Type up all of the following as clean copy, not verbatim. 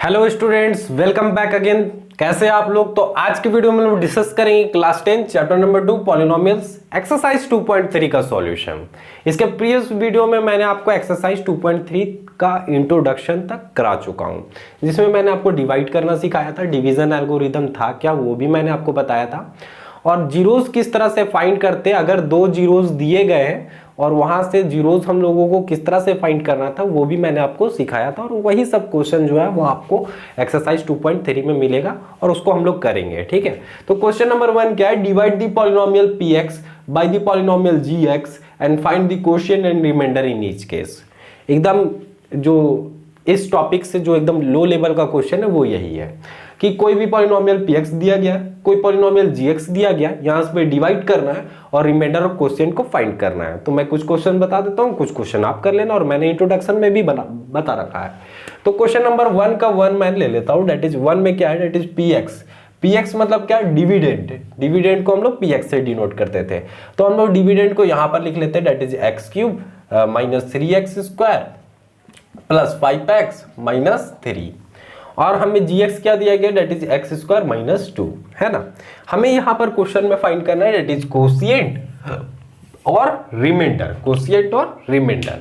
Hello students, welcome back again. कैसे हैं आप लोग? तो आज की वीडियो में हम डिस्कस करेंगे class 10 chapter number 2 polynomials exercise 2.3 का सॉल्यूशन। इसके प्रीवियस वीडियो में मैंने आपको एक्सरसाइज 2.3 का इंट्रोडक्शन तक करा चुका हूं, जिसमें मैंने आपको डिवाइड करना सिखाया था, डिवीजन एल्गोरिदम था क्या वो भी मैंने आपको बताया था, और जीरोस किस तरह से फाइंड करते हैं। अगर दो जीरोस दिए गए हैं और वहां से जीरोस हम लोगों को किस तरह से फाइंड करना था वो भी मैंने आपको सिखाया था, और वही सब क्वेश्चन जो है वो आपको एक्सरसाइज 2.3 में मिलेगा और उसको हम लोग करेंगे। ठीक है, तो क्वेश्चन नंबर 1 क्या है? Divide the polynomial px by the polynomial gx and find the quotient and remainder in each case. एकदम जो इस टॉपिक से जो एकदम लो लेवल का क्वेश्चन है वो यही है कि कोई भी पॉलिनोमियल px दिया गया, कोई पॉलिनोमियल gx दिया गया, यहाँ पे डिवाइड करना है और रिमाइंडर और क्वोशिएंट को फाइंड करना है। तो मैं कुछ क्वेश्चन बता देता हूँ, कुछ क्वेश्चन आप कर लेना, और मैंने इंट्रोडक्शन में भी बता रखा है। तो क्वेश्चन नंबर 1 का 1 मैं ले लेता हूँ, डेट इज 1 में क्या है? डेट इज px मतलब क्या? डिविडेंड। डिविडेंड को हम लोग px से डिनोट करते थे, तो हम लोग डिविडेंड को यहाँ पर लिख लेते हैं, that is x³ minus 3x² plus 5x minus 3, और हमें gx क्या दिया गया? डेट इज x² माइनस 2, है ना। हमें यहाँ पर क्वेश्चन में फाइंड करना है डेट इज कोशिएंट और रिमाइंडर, कोशिएंट और रिमाइंडर।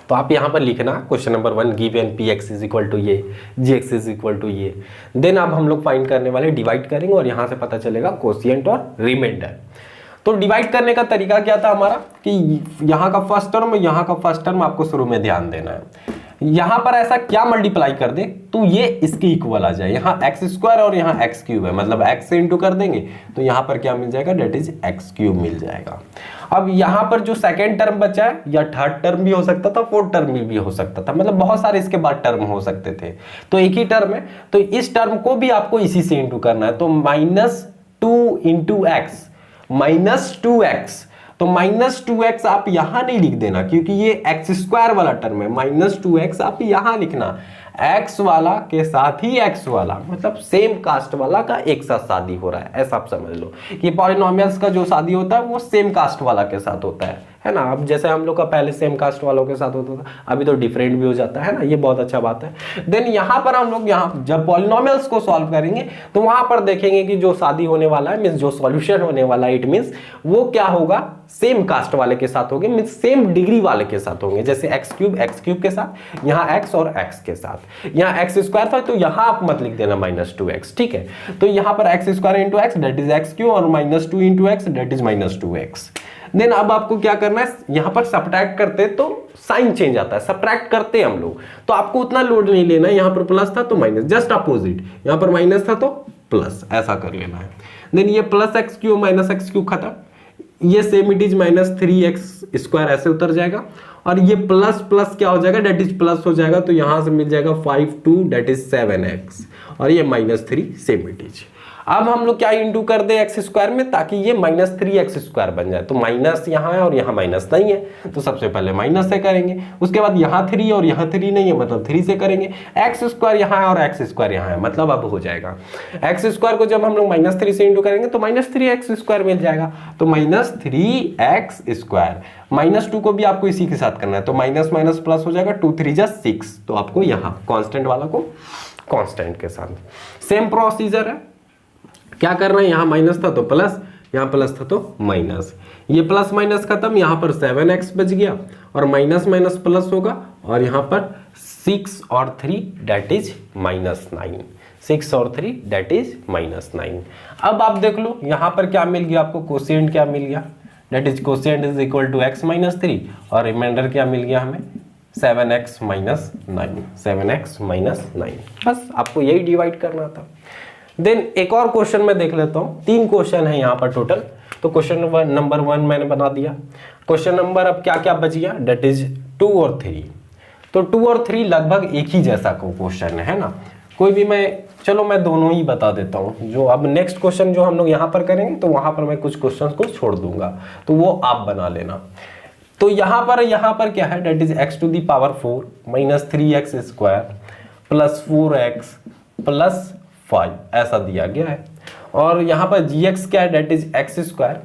तो आप यहाँ पर लिखना question number 1 given px is equal to ये, gx इज इक्वल टू ये, देन अब हम लोग फाइंड करने वाले डिवाइड करेंगे और यहाँ से पता चलेगा कोशिएंट और रिमाइंडर। तो डिवाइड करने का तरीका क्या था हमारा कि यहाँ का फर्स्ट टर्म, यहाँ का फर्स्ट टर्म आपको शुरू में ध्यान देना है। यहाँ पर ऐसा क्या मल्टीप्लाई कर दे तो ये इसके इक्वल आ जाए। यहाँ x² और यहाँ x³ है, मतलब x से इंटू कर देंगे तो यहाँ पर क्या मिल जाएगा? डेट इज x³ मिल जाएगा। अब यहाँ पर जो सेकेंड टर्म बचा है, या थर्ड टर्म भी हो सकता था, फोर्थ टर्म भी हो सकता था, मतलब बहुत सारे इसके बाद टर्म हो सकते थे, तो एक ही टर्म है, तो इस टर्म को भी आपको इसी से इंटू करना है। तो -2 इंटू x माइनस 2x, तो -2x आप यहां नहीं लिख देना क्योंकि ये x² वाला टर्म है। -2x आप यहां लिखना, x वाला के साथ ही x वाला, मतलब सेम कास्ट वाला का एक साथ शादी हो रहा है, ऐसा आप समझ लो कि पॉलिनोमियल्स का जो शादी होता है वो सेम कास्ट वाला के साथ होता है ना। अब जैसे हम लोग का पहले सेम कास्ट वालों के साथ होता था, अभी तो डिफरेंट भी हो जाता है ना, ये बहुत अच्छा बात है। देन यहाँ पर हम लोग यहाँ जब पॉलिनोमियल्स को सॉल्व करेंगे तो वहां पर देखेंगे कि जो शादी होने वाला है, मीन्स जो सॉल्यूशन होने वाला है, इट मीन्स वो क्या होगा? सेम कास्ट वाले के साथ होंगे, मीन्स सेम डिग्री वाले के साथ होंगे। जैसे x³ के साथ, यहाँ x और x के साथ, यहाँ x² था तो यहाँ आप मत लिख देना -2x, ठीक है। तो यहाँ पर x² into x that is x³ और -2 into x that is -2x। Then अब आपको क्या करना है? यहाँ पर सब्ट्रैक्ट करते तो साइन चेंज आता है, सब्ट्रैक्ट करते हम लोग, तो आपको उतना लोड नहीं लेना है। यहाँ पर प्लस था तो माइनस, जस्ट अपोजिट, यहाँ पर माइनस था तो प्लस, ऐसा कर लेना है। देन ये प्लस x³ माइनस x³ खत्म, ये सेम इट इज -3x² ऐसे उतर जाएगा, और ये प्लस प्लस क्या हो जाएगा? डेट इज प्लस हो जाएगा, तो यहां से मिल जाएगा 5 डेट इज 7x, और ये -3 सेम इट इज। अब हम लोग क्या इंटू कर दे x² में, ताकि ये -3x² बन जाए। तो माइनस यहाँ है और यहाँ माइनस नहीं है, तो सबसे पहले माइनस से करेंगे, उसके बाद यहाँ 3 और यहाँ 3 नहीं है, मतलब 3 से करेंगे। x² यहाँ है और x² यहाँ है, मतलब अब हो जाएगा x² को जब हम लोग -3 से इंटू करेंगे तो -3x² मिल जाएगा, तो -3x²। -2 को भी आपको इसी के साथ करना है, तो माइनस माइनस प्लस हो जाएगा, 2 3 जा 6, तो आपको यहाँ कांस्टेंट वाला को कांस्टेंट के साथ सेम प्रोसीजर है। क्या करना है? यहाँ माइनस था तो प्लस, यहाँ प्लस था तो माइनस, ये प्लस माइनस खत्म, यहाँ पर 7x बच गया, और माइनस माइनस प्लस होगा, और यहाँ पर 6 और 3 डेट इज -9, 6 और 3 डेट इज -9। अब आप देख लो यहाँ पर क्या मिल गया आपको? कोशिएंट क्या मिल गया? That is quotient is equal to x - 3, और रिमाइंडर क्या मिल गया हमें? 7x - 9, 7x - 9। बस आपको यही डिवाइड करना था। देन एक और क्वेश्चन मैं देख लेता हूँ, 3 क्वेश्चन है यहाँ पर टोटल। तो क्वेश्चन नंबर 1 मैंने बना दिया। क्वेश्चन नंबर अब क्या क्या बच गया? डेट इज 2 और 3। तो 2 और 3 लगभग एक ही जैसा क्वेश्चन है ना, कोई भी मैं दोनों ही बता देता हूँ। जो अब नेक्स्ट क्वेश्चन जो हम लोग यहाँ पर करेंगे तो वहाँ पर मैं कुछ क्वेश्चन को छोड़ दूंगा, तो वो आप बना लेना। तो यहाँ पर क्या है? That is x⁴ - 3x² plus 4x plus 5 ऐसा दिया गया है, और यहाँ पर gx क्या है? That is x²।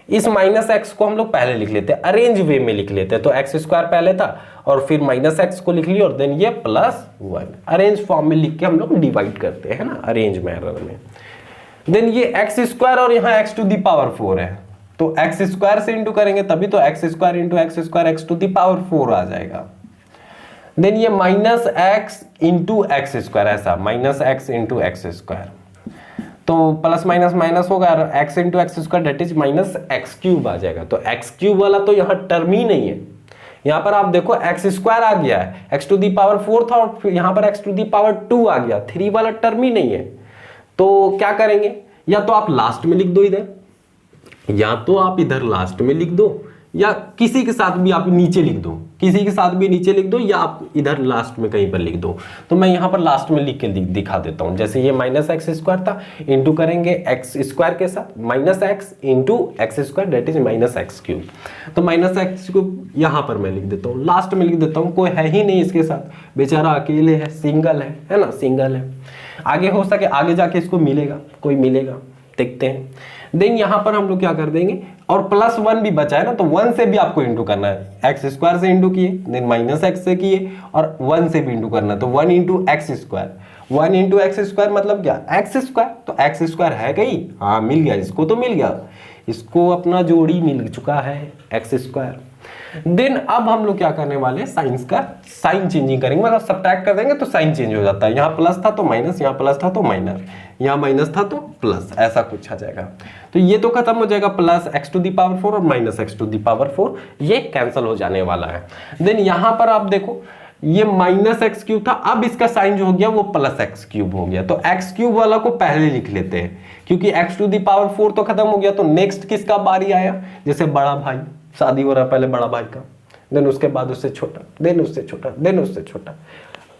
इस -x को हम लोग पहले लिख लेते हैं, अरेंज वे में लिख लेते हैं, तो x² पहले था और फिर माइनस एक्स को लिख लिया और देन ये +1 अरेंज फॉर्म में लिख के हम लोग डिवाइड करते हैं ना, अरेंज मैनर में। देन ये एक्स स्क्वायर और यहाँ एक्स टू दी पावर 4 है, तो एक्स स्क्वायर से इंटू करेंगे तभी तो x square into x square x to the power 4 आ जाएगा। देन ये minus x into x square, ऐसा minus x into x square, तो प्लस माइनस माइनस होगा और x into x square that is minus x cube आ जाएगा। तो एक्स क्यूब वाला तो यहाँ टर्म ही नहीं है, यहाँ पर आप देखो एक्स स्क्वायर आ गया है, एक्स टू दी पावर 4 था और यहाँ पर एक्स टू दी पावर 2 आ गया, 3 वाला टर्म ही नहीं है। तो क्या करेंगे, या तो आप लास्ट में लिख दो इधर, या तो आप इधर लास्ट में लिख दो, या किसी के साथ भी आप नीचे लिख दो, किसी के साथ भी नीचे लिख दो, या आप इधर लास्ट में कहीं पर लिख दो। तो मैं यहाँ पर लास्ट में लिख के दिखा देता हूँ। जैसे ये माइनस एक्स स्क्वायर था, इंटू करेंगे एक्स स्क्वायर के साथ, minus x into x square that is minus x cube. तो माइनस एक्स क्यूब यहाँ पर मैं लिख देता हूँ, लास्ट में लिख देता हूँ, कोई है ही नहीं इसके साथ, बेचारा अकेले है, सिंगल है ना, सिंगल है। आगे हो सके आगे जाके इसको मिलेगा, कोई मिलेगा, देखते हैं। देन यहाँ पर हम लोग क्या कर देंगे, और +1 भी बचा है ना, तो 1 से भी आपको इंटू करना है, एक्स स्क्वायर से इंटू किए, देन माइनस एक्स से किए और 1 से भी इंटू करना है, तो 1 into x square, 1 into x square मतलब क्या, एक्स स्क्वायर। तो एक्स स्क्वायर है कहीं, हाँ मिल गया, इसको तो मिल गया, इसको अपना जोड़ी मिल चुका है एक्स स्क्वायर। देन अब हम लोग क्या करने वाले हैं, साइंस का साइन चेंजिंग करेंगे, मतलब सब्ट्रैक्ट कर देंगे तो साइन चेंज हो जाता है, यहाँ प्लस था तो माइनस, यहाँ प्लस था तो माइनस, यहाँ माइनस था तो प्लस, ऐसा कुछ आ जाएगा। तो ये तो खत्म हो जाएगा, plus x to the power 4 और minus x to the power 4, ये कैंसिल हो जाने वाला है। देन यहाँ पर आप देखो ये माइनस एक्स क्यूब था, अब इसका साइन जो हो गया वो प्लस एक्स क्यूब हो गया, तो एक्स क्यूब वाला को पहले लिख लेते हैं, क्योंकि एक्स टू दी पावर 4 तो खत्म हो गया। तो नेक्स्ट किसका बारी आया, जैसे बड़ा भाई, शादी हो रहा है, पहले बड़ा भाई का, देन उसके बाद उससे छोटा, देन उससे छोटा, देन उससे छोटा,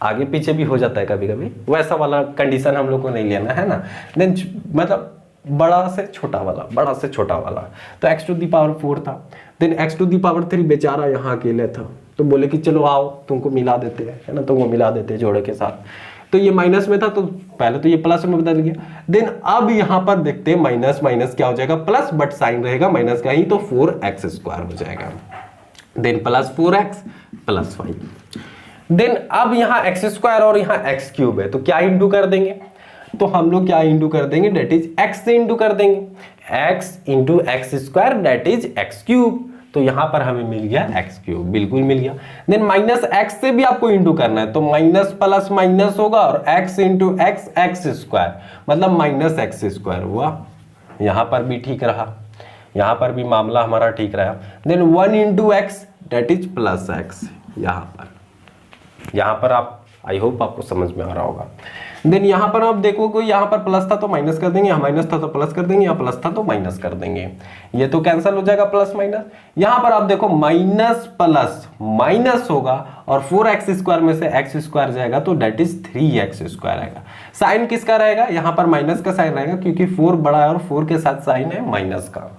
आगे पीछे भी हो जाता है कभी कभी, वैसा वाला कंडीशन हम लोग को नहीं लेना है ना। देन मतलब बड़ा से छोटा वाला, बड़ा से छोटा वाला, तो एक्स टू दी पावर 4 था, then x to the power 3 बेचारा यहाँ अकेले था, तो बोले कि चलो आओ तुमको मिला देते हैं, है ना, तुमको मिला देते हैं जोड़े के साथ। तो ये माइनस में था तो पहले तो ये प्लस में बदल गया। देन अब यहाँ पर देखते हैं माइनस माइनस क्या हो जाएगा, प्लस, बट साइन रहेगा माइनस का ही, तो 4x स्क्वायर हो जाएगा। Then plus 4x plus 5। Then अब यहाँ एक्स स्क्वायर और यहाँ एक्स क्यूब है, तो क्या इंटू कर देंगे, तो हम लोग क्या इंटू कर देंगे, डेट इज एक्स से इंटू कर देंगे, x into x square that is x cube. तो यहाँ पर हमें मिल गया एक्स क्यूब, बिल्कुल मिल गया। देन माइनस एक्स से भी आपको इंटू करना है, तो माइनस प्लस माइनस होगा और x into x x square मतलब माइनस एक्स स्क्वायर हुआ। यहाँ पर भी ठीक रहा, यहाँ पर भी मामला हमारा ठीक रहा। Then 1 into x that is plus x, यहाँ पर आप, आई होप आपको समझ में आ रहा होगा। देन यहाँ पर आप देखो कोई यहाँ पर प्लस था तो माइनस कर देंगे, यहाँ माइनस था तो प्लस कर देंगे, यहाँ प्लस था तो माइनस कर देंगे, ये तो कैंसिल हो जाएगा प्लस माइनस। यहाँ पर आप देखो माइनस प्लस माइनस होगा और 4x स्क्वायर में से x स्क्वायर जाएगा तो डेट इज 3x स्क्वायर आएगा। साइन किसका रहेगा, यहाँ पर माइनस का साइन रहेगा क्योंकि 4 बड़ा है और 4 के साथ साइन है माइनस का।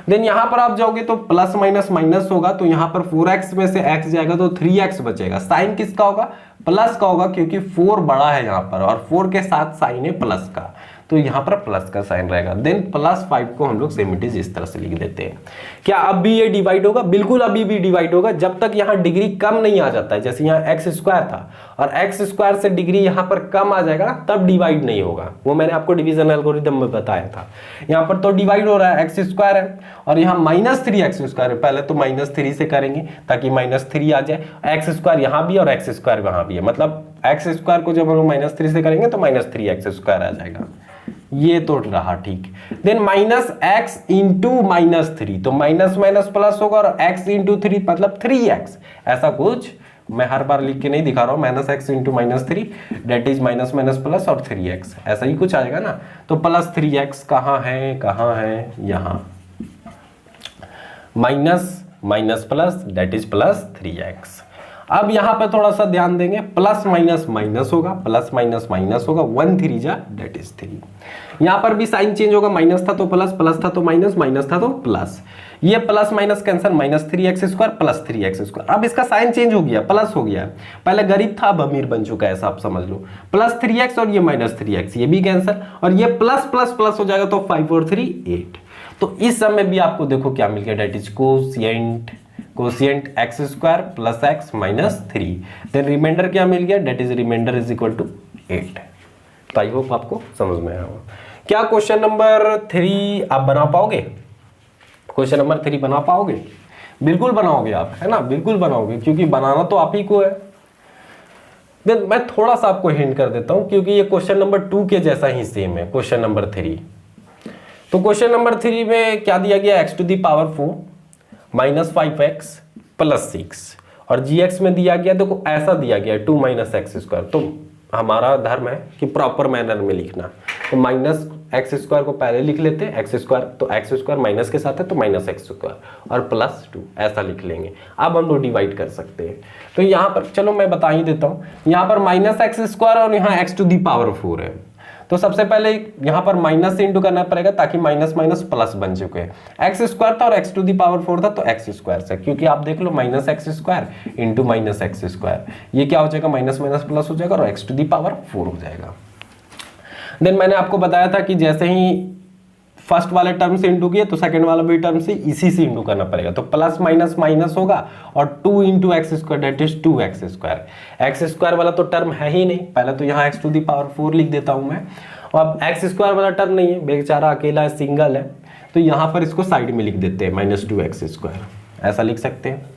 देन यहाँ पर आप जाओगे तो प्लस माइनस माइनस होगा, तो यहाँ पर 4x में से x जाएगा तो 3x बचेगा। साइन किसका होगा, प्लस का होगा क्योंकि 4 बड़ा है यहाँ पर और 4 के साथ साइन है प्लस का, तो यहाँ पर प्लस का साइन रहेगा। देन प्लस 5 को हम लोग सेम इट इज इस तरह से लिख देते हैं। क्या अब भी ये डिवाइड होगा, बिल्कुल अभी भी डिवाइड होगा जब तक यहाँ डिग्री कम नहीं आ जाता है। जैसे यहाँ एक्स स्क्वायर था और एक्स स्क्वायर से डिग्री यहाँ पर कम आ जाएगा तब डिवाइड नहीं होगा, वो मैंने आपको डिवीजन एल्गोरिथम में बताया था। यहाँ पर तो डिवाइड हो रहा है, एक्स स्क्वायर है और यहाँ -3x स्क्वायर है, पहले तो -3 से करेंगे ताकि -3 आ जाए। एक्स स्क्वायर यहाँ भी और एक्स स्क्वायर यहाँ भी है, मतलब एक्स स्क्वायर को जब हम लोग -3 से करेंगे तो -3x स्क्वायर आ जाएगा, ये तो रहा ठीक। देन -x इंटू -3, तो माइनस माइनस प्लस होगा और x इंटू 3 मतलब 3x, ऐसा कुछ मैं हर बार लिख के नहीं दिखा रहा हूँ। -x into -3 that is minus minus plus और 3x, ऐसा ही कुछ आएगा ना। तो प्लस 3x कहाँ है, यहाँ minus minus plus that is plus 3x। अब यहाँ पे थोड़ा सा ध्यान देंगे, प्लस माइनस माइनस होगा, प्लस माइनस माइनस होगा, 1 3 जा डेट इज 3। यहाँ पर भी साइन चेंज होगा, माइनस था तो प्लस, प्लस था तो माइनस, माइनस था तो प्लस, ये plus minus cancel, -3x square plus 3x square. अब इसका साइन चेंज हो गया, प्लस हो गया, पहले गरीब था अब अमीर बन चुका है, ऐसा आप समझ लो। प्लस 3x और ये -3x, ये भी कैंसिल और ये प्लस प्लस प्लस हो जाएगा तो 5 और 3 8। तो इस समय भी आपको देखो क्या मिल गया, that is quotient quotient x square plus x minus 3, then remainder क्या मिल गया, that is remainder is equal to 8। तो आई होप आपको समझ में आया होगा। क्या क्वेश्चन नंबर 3 आप बना पाओगे? क्वेश्चन नंबर 3 बना पाओगे? बिल्कुल बनाओगे आप, है ना, बिल्कुल बनाओगे, क्योंकि बनाना तो आप ही को है। देन मैं थोड़ा सा आपको हिंट कर देता हूं, क्योंकि ये क्वेश्चन नंबर 2 के जैसा ही सेम है क्वेश्चन नंबर 3। तो क्वेश्चन नंबर 3 में क्या दिया गया, x to the power 4 minus 5x plus 6, और gx में दिया गया, देखो ऐसा दिया गया 2 माइनस एक्स स्क्वायर। तो हमारा धर्म है कि प्रॉपर मैनर में लिखना, तो माइनस एक्स स्क्वायर को पहले लिख लेते हैं, एक्स स्क्वायर, तो एक्स स्क्वायर माइनस के साथ है तो माइनस एक्स स्क्वायर और प्लस 2 ऐसा लिख लेंगे। अब हम लोग डिवाइड कर सकते हैं। तो यहाँ पर चलो मैं बता ही देता हूँ, यहाँ पर माइनस एक्स स्क्वायर और यहाँ एक्स टू दी पावर 4 है। तो सबसे पहले यहाँ पर माइनस से इंटू करना पड़ेगा, ताकि माइनस माइनस प्लस बन चुके हैं। एक्स स्क्वायर था और एक्स टू दी पावर 4 था, तो एक्स स्क्वायर से, क्योंकि आप देख लो minus x square into minus x square, ये क्या हो जाएगा, माइनस माइनस प्लस हो जाएगा और एक्स टू दी पावर 4 हो जाएगा। देन मैंने आपको बताया था कि जैसे ही फर्स्ट वाले टर्म से इंटू किए तो सेकंड वाला भी टर्म से इसी से इंटू करना पड़ेगा, तो प्लस माइनस माइनस होगा और 2 into x square that is 2 x square. X square वाला तो टर्म है ही नहीं, पहले तो यहाँ एक्स टू दी पावर 4 लिख देता हूँ मैं, और अब एक्स स्क्वायर वाला टर्म नहीं है, बेचारा अकेला है, सिंगल है, तो यहाँ पर इसको साइड में लिख देते हैं माइनस 2 एक्स स्क्वायर, ऐसा लिख सकते हैं।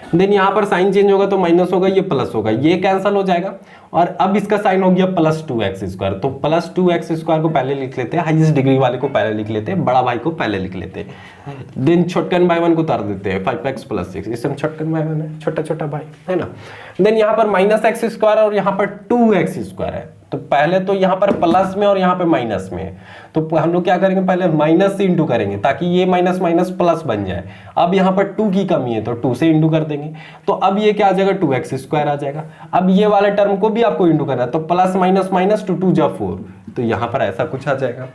देन यहाँ पर साइन चेंज होगा तो माइनस होगा, ये प्लस होगा, ये कैंसिल हो जाएगा, और अब इसका साइन हो गया प्लस 2 एक्स स्क्वायर। तो प्लस 2 एक्स स्क्वायर को पहले लिख लेते हैं, हाईएस्ट डिग्री वाले को पहले लिख लेते हैं, बड़ा भाई को पहले लिख लेते हैं। देन छोटकन बाई 1 को उतार देते हैं, 5x प्लस 6, इसमें छोटकन बाई 1 है, छोटा छोटा भाई है ना। देन यहाँ पर माइनस एक्स स्क्वायर और यहाँ पर 2 एक्स स्क्वायर है, तो पहले तो यहाँ पर प्लस में और यहाँ पे माइनस में, तो हम लोग क्या करेंगे, पहले माइनस से इंटू करेंगे ताकि ये माइनस माइनस प्लस बन जाए। अब यहाँ पर 2 की कमी है तो 2 से इंटू कर देंगे, तो अब ये क्या आ जाएगा, 2 एक्स स्क्वायर आ जाएगा। अब ये वाले टर्म को भी आपको इंटू करना है, तो प्लस माइनस माइनस 2 2 जा 4, तो यहाँ पर ऐसा कुछ आ जाएगा।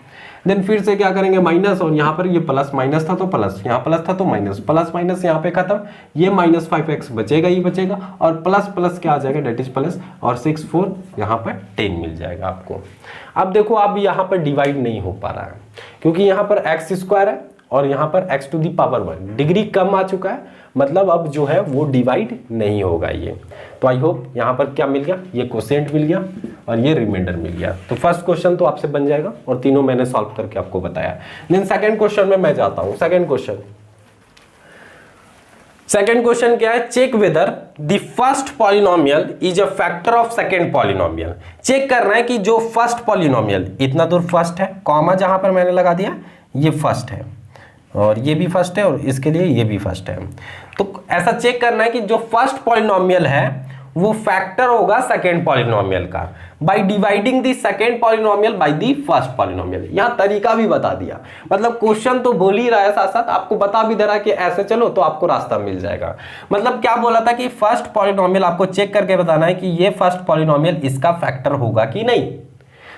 देन फिर से क्या करेंगे, माइनस, और यहाँ पर ये प्लस माइनस था तो प्लस, यहाँ प्लस था तो माइनस, प्लस माइनस यहाँ पे खत्म, ये माइनस 5x बचेगा ही बचेगा, और प्लस प्लस क्या आ जाएगा, डेट इज प्लस, और 6 4 यहाँ पर 10 मिल जाएगा आपको। अब देखो अब यहाँ पर डिवाइड नहीं हो पा रहा है, क्योंकि यहाँ पर एक्स स्क्वायर है और यहाँ पर x to the power 1, degree कम आ चुका है, मतलब अब जो है वो डिवाइड नहीं होगा ये। तो आई होप यहाँ पर क्या मिल गया, ये कोसेंट मिल गया और ये रिमाइंडर मिल गया। तो फर्स्ट क्वेश्चन तो आपसे बन जाएगा और तीनों मैंने सॉल्व करके आपको बताया। देन सेकंड क्वेश्चन में मैं जाता हूं। सेकंड क्वेश्चन क्या है, check whether the first polynomial is a factor of second polynomial. Check करना है कि जो फर्स्ट पॉलिनोमियल, इतना दूर फर्स्ट है, कॉमा जहां पर मैंने लगा दिया ये फर्स्ट है और ये भी फर्स्ट है और इसके लिए ये भी फर्स्ट है। तो ऐसा चेक करना है कि जो फर्स्ट पॉलिनोमियल है वो फैक्टर होगा सेकेंड पॉलिनोमियल का by dividing the second polynomial by the first polynomial. यहां तरीका भी बता दिया, मतलब क्वेश्चन तो बोल ही रहा है, साथ साथ आपको बता भी दे रहा है कि ऐसे चलो तो आपको रास्ता मिल जाएगा। मतलब क्या बोला था कि फर्स्ट पॉलिनोमियल आपको चेक करके बताना है कि ये फर्स्ट पॉलिनोमियल इसका फैक्टर होगा कि नहीं।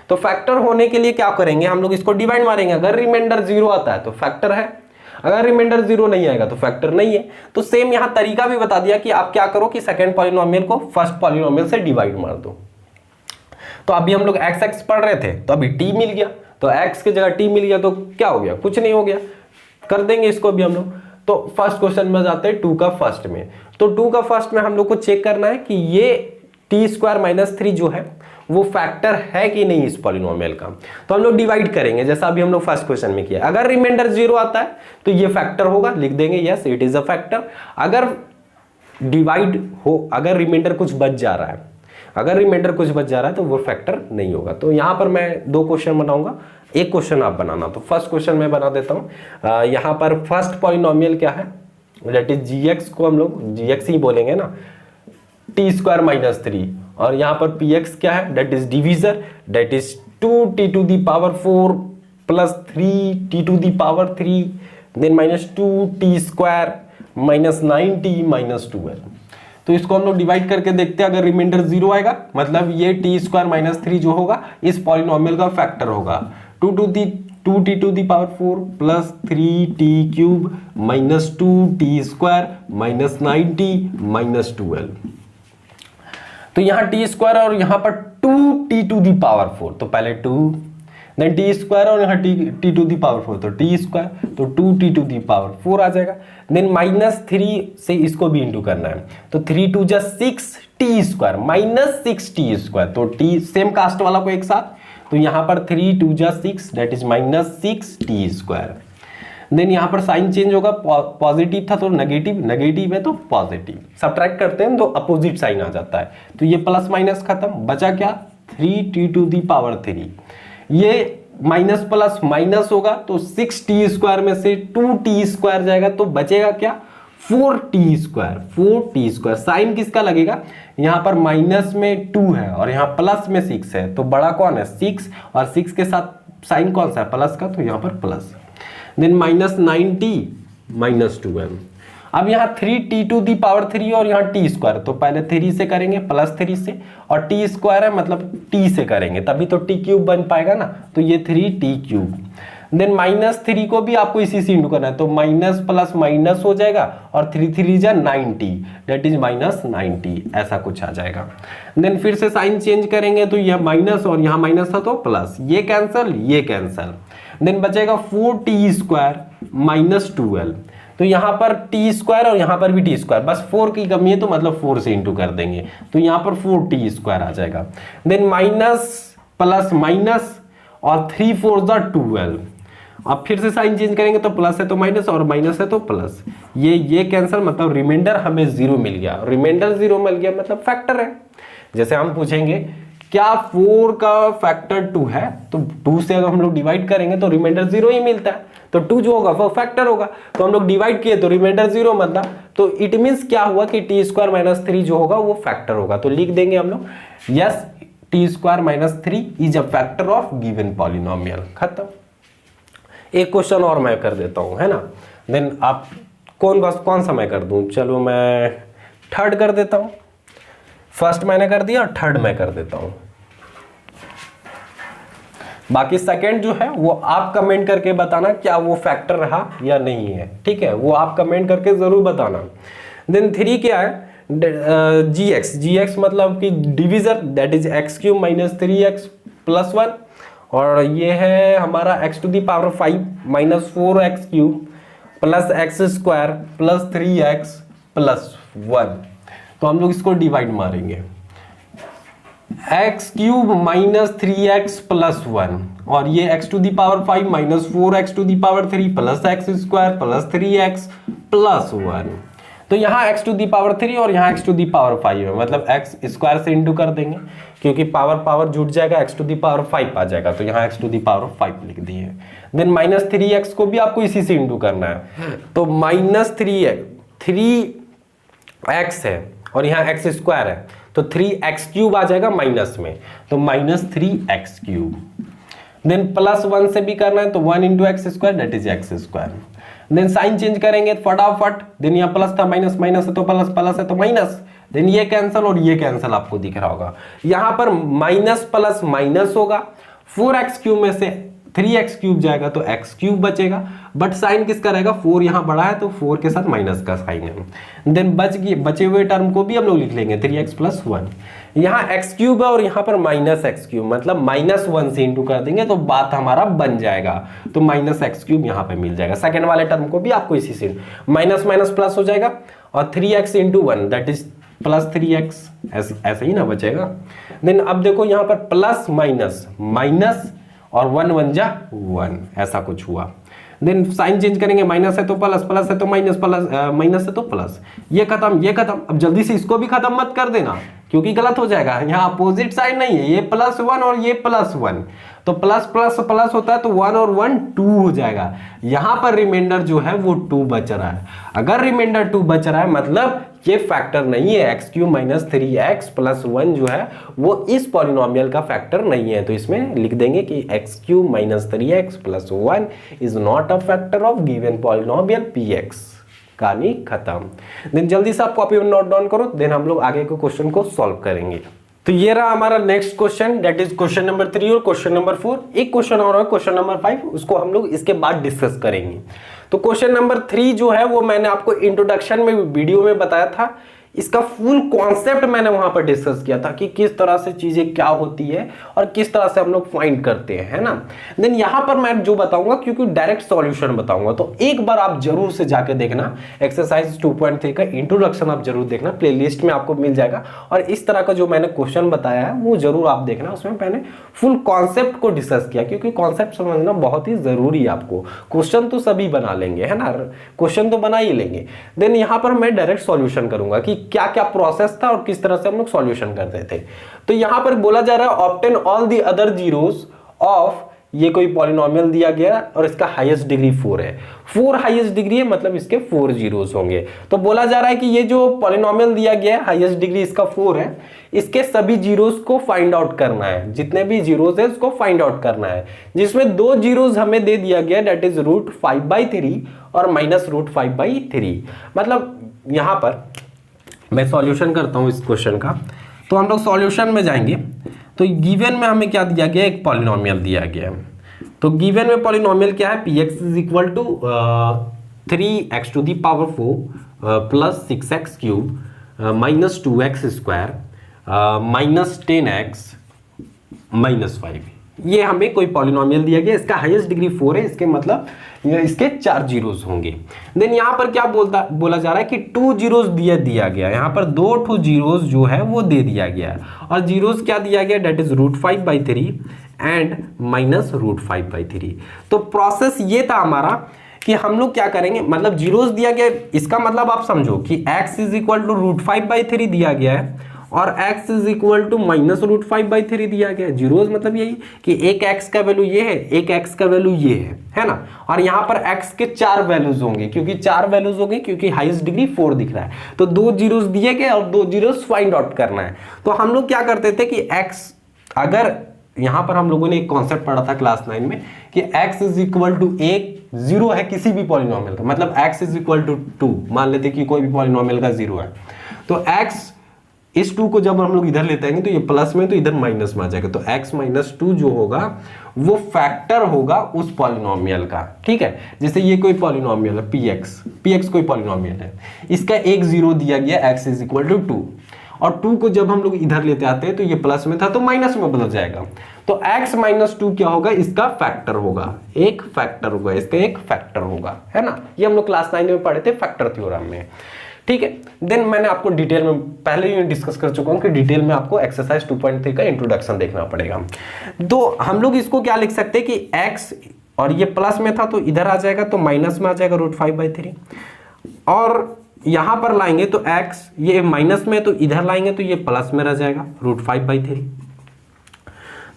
तो फैक्टर होने के लिए क्या करेंगे, हम लोग इसको डिवाइड मारेंगे, अगर रिमाइंडर 0 आता है तो फैक्टर है, अगर रिमाइंडर 0 नहीं आएगा तो फैक्टर नहीं है। तो सेम यहां तरीका भी बता दिया कि आप क्या करो कि सेकंड पॉलिनोमियल को फर्स्ट पॉलिनोमियल से डिवाइड मार दो। तो अभी हम लोग एक्स एक्स पढ़ रहे थे तो अभी टी मिल गया, तो एक्स की जगह टी मिल गया तो क्या हो गया, कुछ नहीं हो गया, कर देंगे इसको भी हम लोग। तो फर्स्ट क्वेश्चन में जाते हैं 2 का फर्स्ट में। तो 2 का फर्स्ट में हम लोग को चेक करना है कि ये टी स्क्वायर माइनस 3 जो है वो फैक्टर है कि नहीं इस पॉलिनोमियल का। तो हम लोग डिवाइड करेंगे जैसा अभी हम लोग फर्स्ट क्वेश्चन में किया, अगर रिमाइंडर 0 आता है तो ये फैक्टर होगा, लिख देंगे yes it is a factor. अगर डिवाइड हो, अगर रिमाइंडर कुछ बच जा रहा है, अगर रिमाइंडर कुछ बच जा रहा है तो वो फैक्टर नहीं होगा। तो यहां पर मैं 2 क्वेश्चन बनाऊंगा, एक क्वेश्चन आप बनाना। तो फर्स्ट क्वेश्चन मैं बना देता हूं। यहां पर फर्स्ट पॉलिनोमियल क्या है, दैट इज जीएक्स को हम लोग जीएक्स ही बोलेंगे ना, टी स्क्वायर माइनस 3, और यहां पर px क्या है, that is divisor, that is 2t to the power 4 plus 3t to the power 3, then minus 2t square minus 9t minus 12। तो इसको हम लोग डिवाइड करके देखते हैं, अगर रिमाइंडर 0 आएगा मतलब ये टी स्क्वायर माइनस 3 जो होगा इस पॉलिनोमियल का फैक्टर होगा। 2t to the power 4 plus 3t cube minus 2t square minus 9t minus 12। तो यहां टी स्क्वायर और यहां पर 2t टू दी पावर 4, तो पहले 2, देन टी स्क्वायर और यहाँ टी टू दी पावर 4, तो टी स्क्वायर, तो 2t टू दी पावर 4 आ जाएगा। देन -3 से इसको भी इंटू करना है, तो 3 2 जा 6 टी स्क्वायर -6t स्क्वायर, तो टी सेम कास्ट वाला को एक साथ, तो यहाँ पर 3 2 जा 6 that is -6t square. Then यहाँ पर साइन चेंज होगा, पॉजिटिव था तो नेगेटिव, नेगेटिव है तो पॉजिटिव, सब्ट्रैक्ट करते हैं तो अपोजिट साइन आ जाता है, तो ये प्लस माइनस खत्म, बचा क्या 3t टू दी पावर 3, ये माइनस प्लस माइनस होगा तो 6t स्क्वायर में से 2t स्क्वायर जाएगा तो बचेगा क्या 4t square, 4t square. Sign किसका लगेगा, यहाँ पर माइनस में 2 है और यहाँ प्लस में 6 है, तो बड़ा कौन है 6, और 6 के साथ साइन कौन सा है प्लस का, तो यहाँ पर प्लस। Then -9t -2m। अब यहाँ 3t टू दी पावर 3 और यहाँ t स्क्वायर, तो पहले 3 से करेंगे +3 से, और t स्क्वायर है मतलब t से करेंगे तभी तो t क्यूब बन पाएगा ना, तो ये 3t क्यूब। देन -3 को भी आपको इसी से इंटू करना है, तो माइनस प्लस माइनस हो जाएगा और 3 3 जा 9t दैट इज -90, ऐसा कुछ आ जाएगा। देन फिर से साइन चेंज करेंगे तो यह माइनस और यहाँ माइनस था तो प्लस, ये कैंसल ये कैंसल। देन बचेगा 4t स्क्वायर -12, तो यहाँ पर t स्क्वायर और यहाँ पर भी t स्क्वायर, बस 4 की कमी है तो मतलब 4 से इंटू कर देंगे, तो यहाँ पर 4t स्क्वायर आ जाएगा। देन माइनस प्लस माइनस और 3 4 जा 12, अब फिर से साइन चेंज करेंगे तो प्लस है तो माइनस और माइनस है तो प्लस, ये कैंसल, मतलब रिमाइंडर हमें 0 मिल गया, रिमाइंडर 0 मिल गया मतलब फैक्टर है। जैसे हम पूछेंगे क्या 4 का फैक्टर 2 है, तो 2 से अगर हम लोग डिवाइड करेंगे तो रिमाइंडर 0 ही मिलता है, तो 2 जो होगा वो फैक्टर होगा, तो हम लोग डिवाइड किए तो रिमाइंडर 0 मतलब, तो इट मींस क्या हुआ कि t स्क्वायर -3 जो होगा वो फैक्टर होगा, तो लिख देंगे हम लोग yes t square -3 is a factor of given polynomial, खत्म। एक क्वेश्चन और मैं कर देता हूं, है ना। देन आप कौन सा मैं कर दूं, चलो मैं थर्ड कर देता हूं, फर्स्ट मैंने कर दिया, थर्ड मैं कर देता हूं, बाकी सेकंड जो है वो आप कमेंट करके बताना क्या वो फैक्टर रहा या नहीं है, ठीक है, वो आप कमेंट करके जरूर बताना। देन 3 क्या है, gx मतलब कि divisor that is x³ - 3x + 1, और ये है हमारा x to the power 5 -4x³ + x² + 3x + 1, तो हम लोग इसको डिवाइड मारेंगे, x³ - 3x + 1 और ये x to the power 5 -4x to the power 3 + x² + 3x + 1, तो यहाँ x टू दी पावर 3 और यहाँ x टू दी पावर 5 है, मतलब x² से इंटू कर देंगे क्योंकि पावर जुट जाएगा, x टू दी पावर 5 आ जाएगा, तो यहाँ x टू दी पावर 5 लिख दिए। देन -3x को भी आपको इसी से इंटू करना है, तो -3x है और यहाँ x² है, तो 3x³ आ जाएगा माइनस में, तो -3x³। देन +1 से भी करना है तो 1 × x² that is x²। Then sign change करेंगे फटाफट, देन यहाँ प्लस था माइनस, माइनस है तो प्लस, प्लस है तो माइनस, देन ये कैंसल और ये कैंसल आपको दिख रहा होगा, यहाँ पर माइनस प्लस माइनस होगा, 4x³ में से 3x³ जाएगा तो x³ बचेगा, बट साइन किसका रहेगा, 4 यहाँ बड़ा है तो 4 के साथ माइनस का साइन है। देन बचे हुए टर्म को भी हम लोग लिख लेंगे 3x + 1, यहाँ x³ है और यहाँ पर -x³ मतलब -1 से इंटू कर देंगे तो बात हमारा बन जाएगा, तो -x³ यहाँ पे मिल जाएगा। सेकंड वाले टर्म को भी आपको इसी से माइनस माइनस प्लस हो जाएगा और 3x × 1 दैट इज +3x, ऐसे ही ना बचेगा। देन अब देखो यहाँ पर प्लस माइनस माइनस और 1 1 जा 1, ऐसा कुछ हुआ। देन साइन चेंज करेंगे, माइनस है तो प्लस, प्लस है तो माइनस, प्लस माइनस है तो प्लस, ये खत्म ये खत्म। अब जल्दी से इसको भी खत्म मत कर देना क्योंकि गलत हो जाएगा, यहाँ अपोजिट साइन नहीं है, ये +1 और ये +1, तो प्लस प्लस प्लस होता है तो 1 और 1 2 हो जाएगा। यहाँ पर रिमाइंडर जो है वो 2 बच रहा है, अगर रिमाइंडर 2 बच रहा है मतलब ये फैक्टर नहीं है, x³ - 3x + 1 जो है वो इस पॉलिनोमियल का फैक्टर नहीं है, तो इसमें लिख देंगे कि x³ - 3x + 1 is not a factor of given polynomial px। कहानी खत्म। देन जल्दी से आप कॉपी में नोट डाउन करो, देन हम लोग आगे के क्वेश्चन को सॉल्व करेंगे। तो ये रहा हमारा next question, that is question number 3 और क्वेश्चन नंबर 4। एक क्वेश्चन और है क्वेश्चन नंबर 5, उसको हम लोग इसके बाद डिस्कस करेंगे। तो क्वेश्चन नंबर 3 जो है वो मैंने आपको इंट्रोडक्शन में वीडियो में बताया था इसका फुल कॉन्सेप्ट मैंने वहां पर डिस्कस किया था कि किस तरह से चीजें क्या होती है और किस तरह से हम लोग फाइंड करते हैं, है ना। देन यहां पर मैं जो बताऊंगा क्योंकि डायरेक्ट सॉल्यूशन बताऊंगा, तो एक बार आप जरूर से जाके देखना एक्सरसाइज 2.3 का इंट्रोडक्शन आप जरूर देखना, प्लेलिस्ट में आपको मिल जाएगा। और इस तरह का जो मैंने क्वेश्चन बताया है वो जरूर आप देखना, उसमें मैंने फुल कॉन्सेप्ट को डिस्कस किया क्योंकि कॉन्सेप्ट समझना बहुत ही जरूरी है आपको। क्वेश्चन तो सभी बना लेंगे, है ना, क्वेश्चन तो बना ही लेंगे। देन यहां पर मैं डायरेक्ट सॉल्यूशन करूंगा कि क्या क्या प्रोसेस था और किस तरह से हम लोग सॉल्यूशन करते थे। तो यहां पर बोला जा रहा है obtain all the other zeros of, ये कोई पॉलिनोमियल दिया गया और इसका हाईएस्ट डिग्री 4 है, 4 हाईएस्ट डिग्री है मतलब इसके 4 जीरोस होंगे। तो बोला जा रहा है कि ये जो पॉलिनोमियल दिया गया है हाईएस्ट डिग्री इसका 4 है, इसके सभी जीरोस को फाइंड आउट करना है, जितने भी जीरोस है उसको फाइंड आउट करना है, जिसमें 2 जीरोस हमें दे दिया गया दैट इज √5/3 और -√5/3। मतलब यहां पर मैं सॉल्यूशन करता हूं इस क्वेश्चन का। तो हम लोग सॉल्यूशन में जाएंगे, तो गिवन में हमें क्या दिया गया, एक पॉलिनोमियल दिया गया है। तो गिवन में पॉलिनोमियल क्या है, px = 3x⁴ + 6x³ - 2x² -10x - 5, ये हमें कोई पॉलिनोमियल दिया गया, इसका हाईएस्ट डिग्री 4 है, इसके मतलब इसके 4 जीरोस होंगे। देन यहां पर क्या बोला जा रहा है कि 2 जीरोस दिया गया, यहां पर 2 जीरोस जो है वो दे दिया गया है और जीरोस क्या दिया गया दैट इज √5/3 एंड -√5/3। तो प्रोसेस ये था हमारा कि हम लोग क्या करेंगे, मतलब जीरोस दिया गया, इसका मतलब आप समझो कि x = √5/3 दिया गया है और x = -√5/3 दिया गया है। जीरोस मतलब यही कि एक x का वैल्यू ये है, एक x का वैल्यू ये है ना। और यहाँ पर x के 4 वैल्यूज होंगे, क्योंकि 4 वैल्यूज होंगे क्योंकि हाईएस्ट डिग्री 4 दिख रहा है। तो 2 जीरोस दिए गए और 2 जीरोस फाइंड आउट करना है। तो हम लोग क्या करते थे कि x, अगर यहाँ पर हम लोगों ने एक कॉन्सेप्ट पढ़ा था क्लास 9 में कि x = 1 0 है किसी भी पॉलिनोमियल का, मतलब x = 2 मान लेते कि कोई भी पॉलिनोमियल का 0 है, तो x, इस 2 को जब हम लोग इधर लेते हैं तो ये प्लस में तो इधर माइनस में आ जाएगा, तो x - 2 जो होगा वो फैक्टर होगा उस पॉलिनोमियल का, ठीक है। जैसे ये कोई पॉलिनोमियल है px कोई पॉलिनोमियल है, इसका एक 0 दिया गया x = 2 और 2 को जब हम लोग इधर लेते आते हैं तो ये प्लस में था तो माइनस में बदल जाएगा, तो x - 2 क्या होगा, इसका फैक्टर होगा, एक फैक्टर होगा, इसका एक फैक्टर होगा, है ना। ये हम लोग क्लास 9 में पढ़े थे फैक्टर थ्योरम में, ठीक है। देन मैंने आपको डिटेल में पहले ही डिस्कस कर चुका हूं कि डिटेल में आपको एक्सरसाइज 2.3 का इंट्रोडक्शन देखना पड़ेगा। तो हम लोग इसको क्या लिख सकते हैं कि x, और ये प्लस में था तो इधर आ जाएगा तो माइनस में आ जाएगा √5/3, और यहां पर लाएंगे तो x, ये माइनस में तो इधर लाएंगे तो ये प्लस में रह जाएगा √5/3।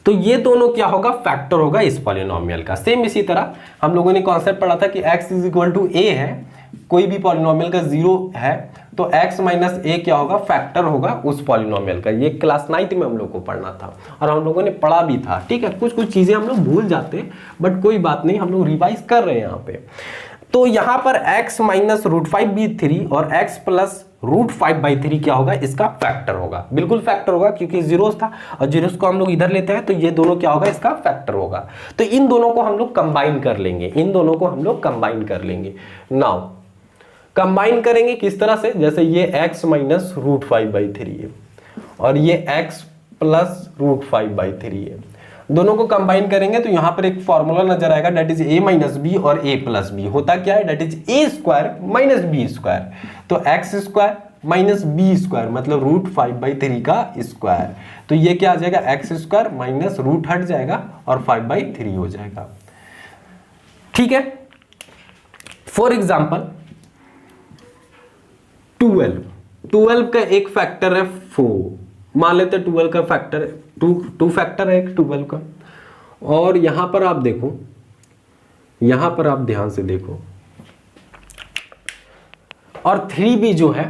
तो ये दोनों क्या होगा, फैक्टर होगा इस पॉलिनोमियल का। सेम इसी तरह हम लोगों ने कॉन्सेप्ट पढ़ा था कि x = a है, कोई भी पॉलिनोमियल का 0 है तो x - a क्या होगा, फैक्टर होगा उस पॉलिनोमियल का। ये क्लास 9 में हम लोग को पढ़ना था और हम लोगों ने पढ़ा भी था, ठीक है। कुछ कुछ चीजें हम लोग भूल जाते हैं बट कोई बात नहीं, हम लोग रिवाइज कर रहे हैं यहाँ पे। तो यहाँ पर x - √5/3 और x + √5/3 क्या होगा, इसका फैक्टर होगा, बिल्कुल फैक्टर होगा क्योंकि जीरोस था और जीरोस को हम लोग इधर लेते हैं तो ये दोनों क्या होगा, इसका फैक्टर होगा। तो इन दोनों को हम लोग कंबाइन कर लेंगे, इन दोनों को हम लोग कंबाइन कर लेंगे। नाउ कंबाइन करेंगे किस तरह से, जैसे ये x - √5/3 है और ये x + √5/3 है, दोनों को कंबाइन करेंगे तो यहां पर एक फॉर्मूला नजर आएगा दैट इज a - b और a + b होता क्या है, दैट इज a² - b²। तो x² - b² मतलब √5/3 का स्क्वायर, तो ये क्या आ जाएगा, x² माइनस रूट हट जाएगा और 5/3 हो जाएगा, ठीक है। फॉर एग्जाम्पल 12 का एक फैक्टर है 4, मान लेते 12 का फैक्टर 2 फैक्टर है 12 का, और यहां पर आप देखो, यहां पर आप ध्यान से देखो, और 3 भी जो है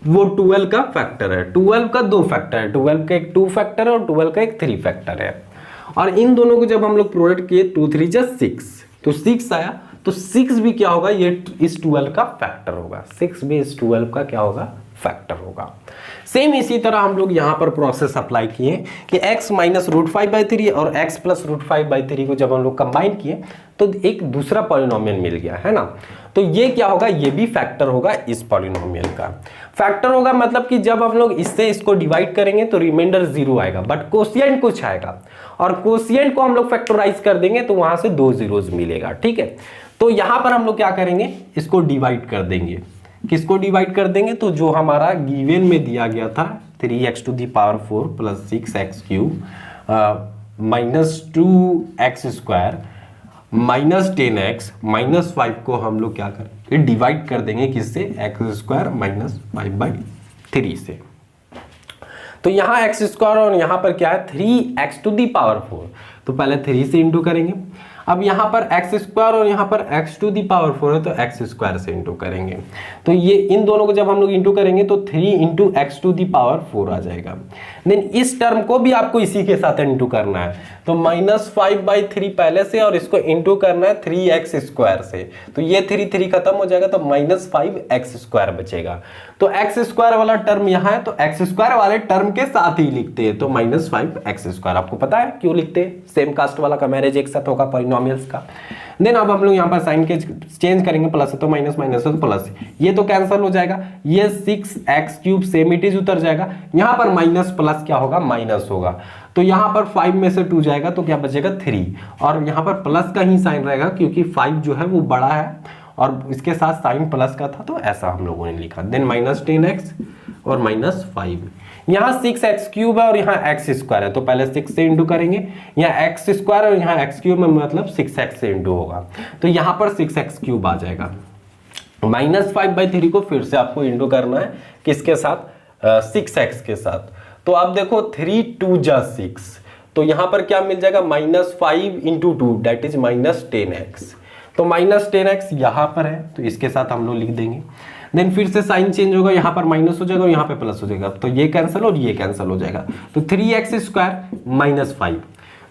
वो 12 का फैक्टर है। 12 का 2 फैक्टर है, 12 का एक 2 फैक्टर है और 12 का एक 3 फैक्टर है, और इन दोनों को जब हम लोग प्रोडक्ट किए 2 3 जा 6 तो 6 आया, तो 6 भी क्या होगा, ये इस 12 का फैक्टर होगा, 6 भी इस 12 का क्या होगा, फैक्टर होगा। सेम इसी तरह हम लोग यहाँ पर प्रोसेस अप्लाई किए कि x माइनस रूट 5/3 और x प्लस रूट 5/3 को जब हम लोग कंबाइन किए तो एक दूसरा पॉलिनोमियल मिल गया है ना। तो ये क्या होगा, ये भी फैक्टर होगा इस पॉलिनोमियल का। फैक्टर होगा मतलब कि जब हम लोग इससे इसको डिवाइड करेंगे तो रिमाइंडर 0 आएगा, बट कोशिएंट कुछ आएगा, और कोशिएंट को हम लोग फैक्टराइज कर देंगे तो वहां से 2 जीरोज मिलेगा। ठीक है, तो यहां पर हम लोग क्या करेंगे, इसको डिवाइड कर देंगे। किसको डिवाइड कर देंगे, तो जो हमारा गिवन में दिया गया था 3x⁴ plus 6x³ minus 2x² minus 10x minus 5 को हम लोग क्या करेंगे, डिवाइड कर देंगे किससे, x² माइनस 5/3 से। तो यहाँ x² और यहाँ पर क्या है 3x⁴, तो पहले 3 से इंटू करेंगे। अब यहाँ पर x² और यहाँ पर x⁴ है तो x² से इंटू करेंगे। तो ये इन दोनों को जब हम लोग इंटू करेंगे तो 3 × x⁴ आ जाएगा। देन इस टर्म को भी आपको इसी के साथ इंटू करना है, तो -5/3 पहले से और इसको इंटू करना है 3x² से। तो ये 3 खत्म हो जाएगा तो -5x² बचेगा। तो x² वाला टर्म यहाँ है तो x² वाले टर्म के साथ ही लिखते हैं, तो -5x²। आपको पता है क्यों लिखते हैं, सेम कास्ट वाला का मैरिज एक साथ होगा पॉलिनोमियल्स का। देन अब हम लोग यहाँ पर साइन के चेंज करेंगे, प्लस है तो माइनस, माइनस है तो प्लस, ये तो कैंसिल हो जाएगा, ये 6x³ सेम इट इज उतर जाएगा, यहाँ पर माइनस प्लस क्या होगा, माइनस होगा। तो यहाँ पर 5 में से 2 जाएगा तो क्या बचेगा 3, और यहाँ पर प्लस का ही साइन रहेगा क्योंकि 5 जो है वो बड़ा है और इसके साथ साइन प्लस का था, तो ऐसा हम लोगों ने लिखा। देन -10x और -5, यहाँ 6x³ है और यहाँ x² है, तो पहले 6 से इंटू करेंगे, यहाँ x² और यहाँ x³ में मतलब 6x से इंटू होगा, तो यहाँ पर 6x³ आ जाएगा। -5/3 को फिर से आपको इंटू करना है किसके साथ, 6x के साथ। तो आप देखो 3 2 जा 6, तो यहाँ पर क्या मिल जाएगा, -5 × 2 दैट इज -10x। तो -10x यहाँ पर है तो इसके साथ हम लोग लिख देंगे। देन फिर से साइन चेंज होगा, यहाँ पर माइनस हो जाएगा और यहाँ पे प्लस हो जाएगा, तो ये कैंसिल और ये कैंसिल हो जाएगा, तो 3x² -5।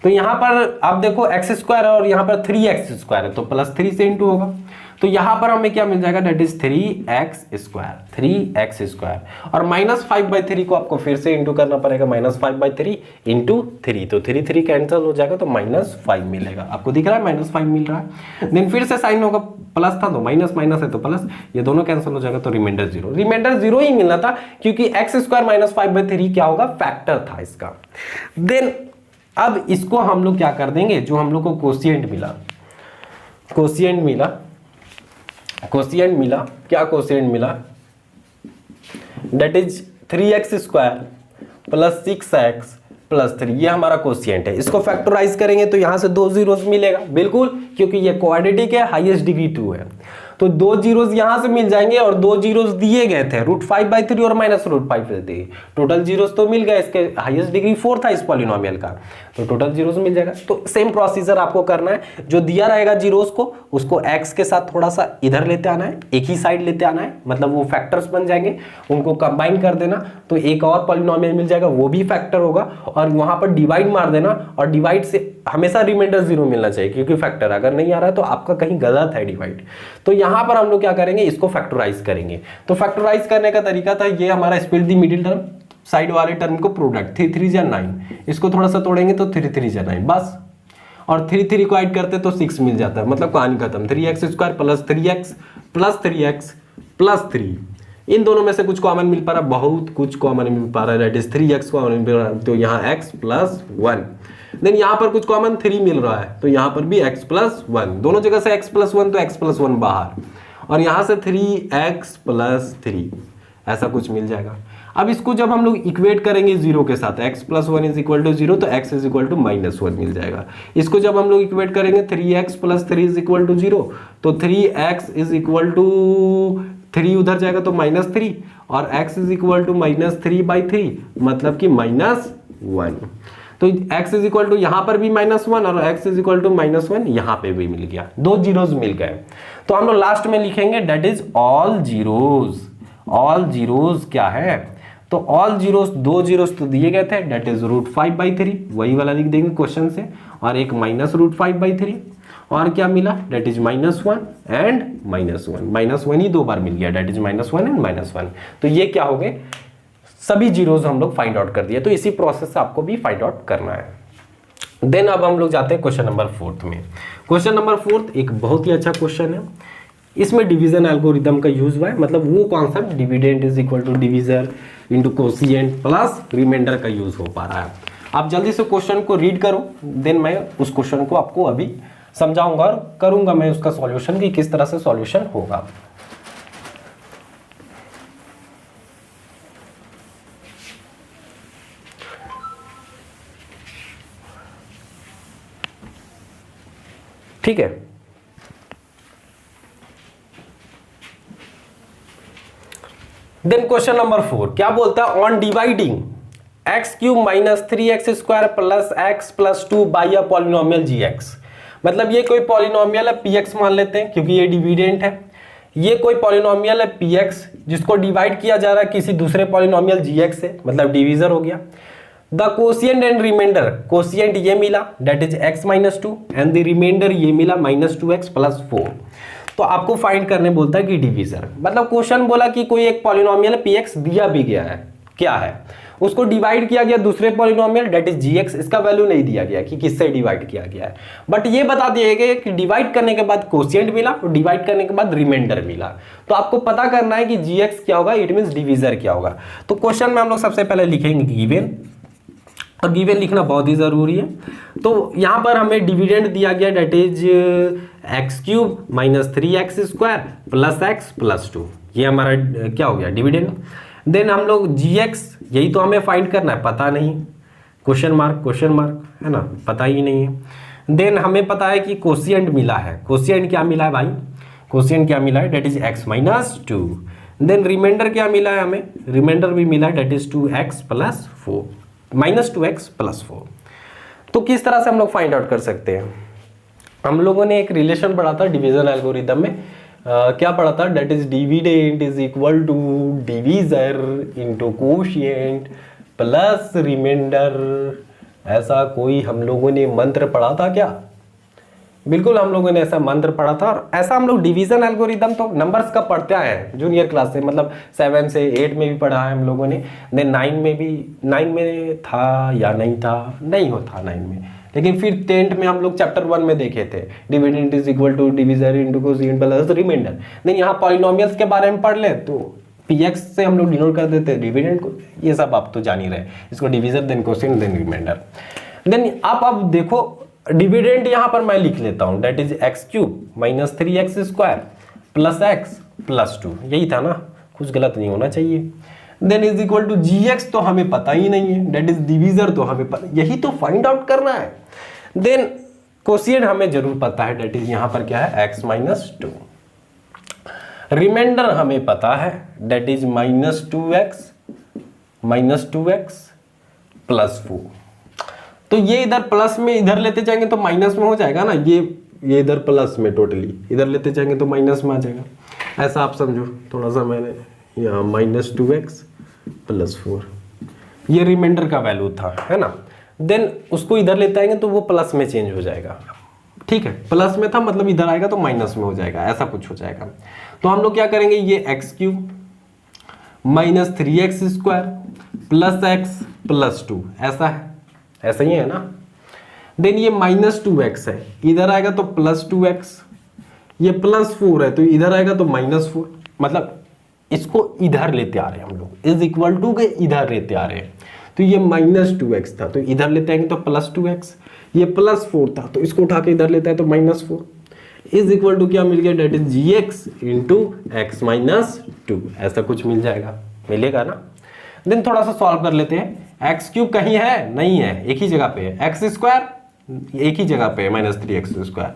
तो यहाँ पर आप देखो x² है और यहाँ पर 3x² है तो +3 से इंटू होगा, तो यहाँ पर हमें क्या मिल जाएगा, डेट इज 3x², और -5/3 को आपको फिर से इंटू करना पड़ेगा, -5/3 × 3, तो 3 कैंसिल हो जाएगा तो -5 मिलेगा। आपको दिख रहा है -5 मिल रहा है। देन फिर से साइन होगा, प्लस था तो माइनस, माइनस है तो प्लस, ये दोनों कैंसिल हो जाएगा तो रिमाइंडर 0। रिमाइंडर 0 ही मिलना था क्योंकि x² -5/3 क्या होगा, फैक्टर था इसका। देन अब इसको हम लोग क्या कर देंगे, जो हम लोग को कोशिएंट मिला, क्या कोशिएंट मिला, that is 3x² plus 6x plus 3, ये हमारा कोशिएंट है। इसको फैक्टराइज करेंगे तो यहां से 2 जीरोस मिलेगा, बिल्कुल, क्योंकि ये क्वाड्रेटिक है, हाईएस्ट डिग्री 2 है, तो 2 जीरोस यहां से मिल जाएंगे, और 2 जीरोस दिए गए थे √5/3 और -√5/3, टोटल जीरोस तो मिल गए, इसके हाईएस्ट डिग्री 4 था इस पॉलिनोमियल का, तो टोटल जीरोस मिल जाएगा। तो सेम प्रोसीजर आपको करना है, जो दिया रहेगा जीरोस को उसको x के साथ थोड़ा सा इधर लेते आना है, एक ही साइड लेते आना है, मतलब वो फैक्टर्स बन जाएंगे, उनको कंबाइन कर देना तो एक और पॉलिनोमियल मिल जाएगा, वो भी फैक्टर होगा, और वहां पर डिवाइड मार देना, और डिवाइड से हमेशा रिमाइंडर 0 मिलना चाहिए क्योंकि फैक्टर अगर नहीं आ रहा है तो आपका कहीं गलत है डिवाइड। तो यहां पर हम लोग क्या करेंगे, इसको फैक्टराइज करेंगे। तो फैक्टराइज करने का तरीका था, ये हमारा split the middle term, side वाले टर्म को प्रोडक्ट, 3 3 जा 9, इसको थोड़ा सा तोड़ेंगे तो 3 3 जा 9 बस, और 3 3 को ऐड करते तो 6 मिल जाता है, मतलब कहानी खत्म। 3x² plus 3x plus 3x plus 3, इन दोनों में से कुछ कॉमन मिल पा रहा है, बहुत कुछ कॉमन मिल पा रहा है, दैट इज 3x कॉमन मिल रहा है, तो यहाँ x प्लस 1। देन यहाँ पर कुछ कॉमन 3 मिल रहा है तो यहाँ पर भी x प्लस 1, दोनों जगह से x प्लस 1 तो x प्लस 1 बाहर, और यहाँ से 3x प्लस 3, ऐसा कुछ मिल जाएगा। अब इसको जब हम लोग इक्वेट करेंगे 0 के साथ, x plus 1 is equal to 0, तो x इज इक्वल टू -1 मिल जाएगा। इसको जब हम लोग इक्वेट करेंगे 3x plus 3 is equal to 0, तो 3x इज इक्वल टू 3 उधर जाएगा तो -3, और x इज इक्वल टू -3/3, मतलब कि -1। तो x इज इक्वल टू यहाँ पर भी -1 और x इज इक्वल टू -1 यहाँ पे भी मिल गया, 2 जीरोस मिल गए। तो हम लोग लास्ट में लिखेंगे डेट इज ऑल जीरोस क्या है, तो ऑल जीरोस, 2 जीरोस तो दिए गए थे, डेट इज √5/3, वही वाला लिख देंगे क्वेश्चन से, और एक -√5/3, और क्या मिला, डेट इज -1 एंड -1, -1 ही 2 बार मिल गया, डेट इज -1 एंड -1। तो ये क्या हो गए, सभी जीरोज हम लोग फाइंड आउट कर दिए। तो इसी प्रोसेस से आपको भी फाइंड आउट करना है। देन अब हम लोग जाते हैं क्वेश्चन नंबर 4 में। क्वेश्चन नंबर 4 एक बहुत ही अच्छा क्वेश्चन है। इसमें डिवीजन एल्गोरिदम का यूज हुआ है, मतलब वो concept dividend is equal to divisor into quotient plus remainder का यूज हो पा रहा है। आप जल्दी से क्वेश्चन को रीड करो, देन मैं उस क्वेश्चन को आपको अभी समझाऊंगा और करूंगा मैं उसका सॉल्यूशन कि किस तरह से सॉल्यूशन होगा। ठीक है, देन क्वेश्चन नंबर 4 क्या बोलता है, on dividing x³ minus 3x square plus x plus 2 by a polynomial gx। मतलब ये कोई पॉलिनोमियल है px मान लेते हैं क्योंकि ये डिविडेंट है। ये कोई पॉलिनोमियल है px जिसको डिवाइड किया जा रहा है किसी दूसरे पॉलिनोमियल gx से, मतलब डिवीजर हो गया। The quotient and remainder, quotient ये मिला that is x minus 2 and the remainder ये मिला -2x प्लस 4। तो आपको फाइंड करने बोलता है कि डिवीजर, मतलब क्वेश्चन बोला कि कोई एक पॉलिनोमियल px दिया भी गया है, क्या है, उसको डिवाइड किया गया दूसरे पॉलिनोमियल डेट इज gx। इसका वैल्यू नहीं दिया गया कि किससे डिवाइड किया गया है, बट ये बता दिया गया कि डिवाइड करने के बाद कोशिएंट मिला और डिवाइड करने के बाद रिमाइंडर मिला। तो आपको पता करना है कि gx क्या होगा, इट मींस डिवीजर क्या होगा। तो क्वेश्चन में हम लोग सबसे पहले लिखेंगे गिवन, और गिवन लिखना बहुत ही जरूरी है। तो यहां पर हमें डिविडेंड दिया गया that is x³ minus 3x square plus x plus 2, ये हमारा क्या हो गया, डिविडेंड। देन हम लोग gx, यही तो हमें फाइंड करना है, पता नहीं, क्वेश्चन मार्क है ना, पता ही नहीं है। देन हमें पता है कि कोशिएंट मिला है, कोशिएंट क्या मिला है भाई, कोशिएंट क्या मिला है, that is x minus 2। Then remainder क्या मिला है हमें, रिमाइंडर भी मिला है that is 2x plus 4, -2x plus 4। तो किस तरह से हम लोग फाइंड आउट कर सकते हैं, हम लोगों ने एक रिलेशन पढ़ा था डिवीजन एल्गोरिदम में, क्या पढ़ा था, that is dividend is equal to divisor into quotient plus remainder. ऐसा कोई हम लोगों ने मंत्र पढ़ा था क्या, बिल्कुल हम लोगों ने ऐसा मंत्र पढ़ा था। और ऐसा हम लोग डिवीजन एल्गोरिदम तो नंबर्स का पढ़ते आए हैं जूनियर क्लास से, मतलब 7 से 8 में भी पढ़ा है हम लोगों ने। देन 9 में भी, 9 में था या नहीं था, नहीं हो था 9 में, लेकिन फिर 10th में हम लोग चैप्टर 1 में देखे थे dividend is equal to divisor into quotient plus remainder. Then यहाँ पॉलिनोमियल्स के बारे में पढ़ ले तो px से हम लोग डिनोट कर देते हैं डिविडेंड को, ये सब आप तो जान ही रहे, इसको divisor then quotient then remainder. Then आप अब देखो डिविडेंड यहाँ पर मैं लिख लेता हूँ that is x³ minus 3x square plus x plus 2, यही था ना, कुछ गलत नहीं होना चाहिए। Then is equal to gx तो हमें पता ही नहीं है, डेट इज डिवीजर तो हमें पता, यही तो फाइंड आउट करना है। देन कोशिएंट हमें जरूर पता है, डेट इज यहाँ पर क्या है, x माइनस 2। रिमाइंडर हमें पता है, डेट इज -2x प्लस 4। तो ये इधर प्लस में इधर लेते जाएंगे तो माइनस में हो जाएगा ना, ये इधर प्लस में टोटली, इधर लेते जाएंगे तो माइनस में आ जाएगा। ऐसा आप समझो, थोड़ा सा मैंने यहाँ -2x प्लस 4, ये रिमाइंडर का वैल्यू था, है ना। देन उसको इधर लेते आएंगे तो वो प्लस में चेंज हो जाएगा, ठीक है, प्लस में था मतलब इधर आएगा तो माइनस में हो जाएगा, ऐसा कुछ हो जाएगा। तो हम लोग क्या करेंगे, ये x³ minus 3x square plus x plus 2, ऐसा है, ऐसा ही है ना। देन ये -2x है, इधर आएगा तो +2x, ये +4 है तो इधर आएगा तो -4, मतलब इसको इधर लेते आ रहे हैं हम लोग, इज इक्वल टू के इधर लेते आ रहे हैं। तो ये -2x था तो इधर लेते आएंगे तो +2x, ये +4 था तो इसको उठा के इधर लेता है तो -4, इज इक्वल टू क्या मिल गया, that is gx into x minus 2, ऐसा कुछ मिल जाएगा, मिलेगा ना। देन थोड़ा सा सॉल्व कर लेते हैं, x³ कहीं है, नहीं है, एक ही जगह पे है, x स्क्वायर एक ही जगह पे है -3x स्क्वायर,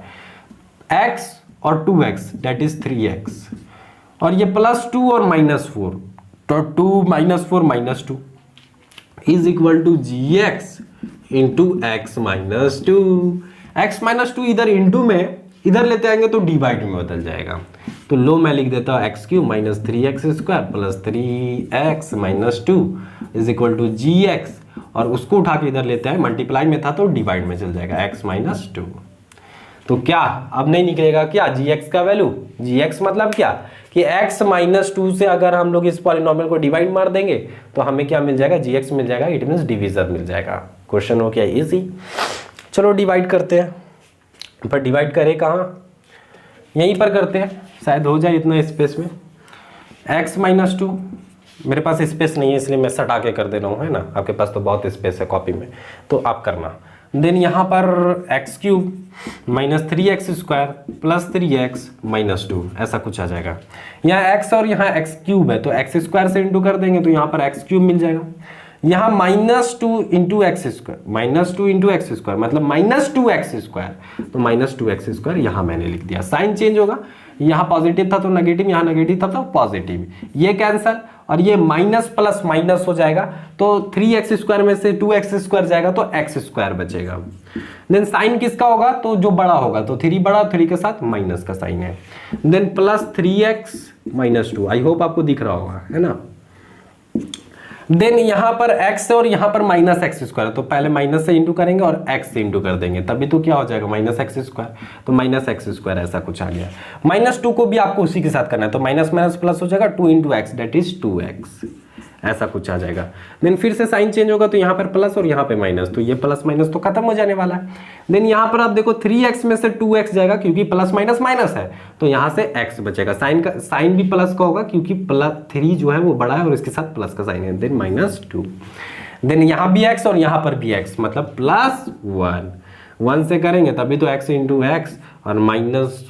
x और 2x डेट इज 3x, और ये +2 और -4 तो 2 -4 -2 is equal to gx into x minus 2। x minus 2 इधर इंटू में, इधर लेते आएंगे तो डिवाइड में बदल जाएगा। तो लो मैं लिख देता हूँ x³ minus 3x square plus 3x minus 2 is equal to gx, और उसको उठा के इधर लेते हैं, मल्टीप्लाई में था तो डिवाइड में चल जाएगा, x माइनस 2। तो क्या अब नहीं निकलेगा क्या gx का वैल्यू? gx मतलब क्या कि x माइनस 2 से अगर हम लोग इस पॉलिनोमियल को डिवाइड मार देंगे तो हमें क्या मिल जाएगा? gx मिल जाएगा, इट मीन्स डिवीजर मिल जाएगा। क्वेश्चन हो क्या इजी। चलो डिवाइड करते हैं, पर डिवाइड करें कहाँ? यहीं पर करते हैं, शायद हो जाए इतना स्पेस में। x माइनस 2, मेरे पास स्पेस नहीं है इसलिए मैं सटा के कर दे रहा हूँ, है ना। आपके पास तो बहुत स्पेस है कॉपी में, तो आप करना। देन यहाँ पर x cube minus 3x square plus 3x minus 2, ऐसा कुछ आ जाएगा। यहाँ x और यहाँ x क्यूब है तो x स्क्वायर से इंटू कर देंगे तो यहाँ पर x क्यूब मिल जाएगा। यहाँ minus 2 into x square, minus 2 into x square मतलब माइनस 2x स्क्वायर, तो माइनस 2x स्क्वायर यहाँ मैंने लिख दिया। साइन चेंज होगा, यहाँ पॉजिटिव था तो नेगेटिव, यहाँ नेगेटिव था तो पॉजिटिव, ये कैंसल और ये माइनस प्लस माइनस हो जाएगा तो 3x स्क्वायर में से 2x स्क्वायर जाएगा तो x स्क्वायर बचेगा। देन साइन किसका होगा? तो जो बड़ा होगा, तो 3 बड़ा, 3 के साथ माइनस का साइन है। Then plus 3x minus 2, I hope आपको दिख रहा होगा, है ना। देन यहाँ पर x और यहाँ पर माइनस एक्स स्क्वायर, तो पहले माइनस से इंटू करेंगे और x से इंटू कर देंगे, तभी तो क्या हो जाएगा? माइनस एक्स स्क्वायर, तो माइनस एक्स स्क्वायर ऐसा कुछ आ गया। माइनस 2 को भी आपको उसी के साथ करना है, तो माइनस माइनस प्लस हो जाएगा 2 into x that is 2x, ऐसा कुछ आ जाएगा। देन फिर से साइन चेंज होगा तो यहाँ पर प्लस और यहाँ पे माइनस, तो ये प्लस माइनस तो खत्म हो जाने वाला है। देन यहाँ पर आप देखो 3x में से 2x जाएगा क्योंकि प्लस माइनस माइनस है, तो यहाँ से x बचेगा। साइन भी प्लस का होगा क्योंकि प्लस 3 जो है वो बड़ा है और इसके साथ प्लस का साइन है। देन माइनस 2, देन यहाँ भी x और यहाँ पर भी x मतलब प्लस 1 से करेंगे तभी तो x इंटू एक्स और माइनस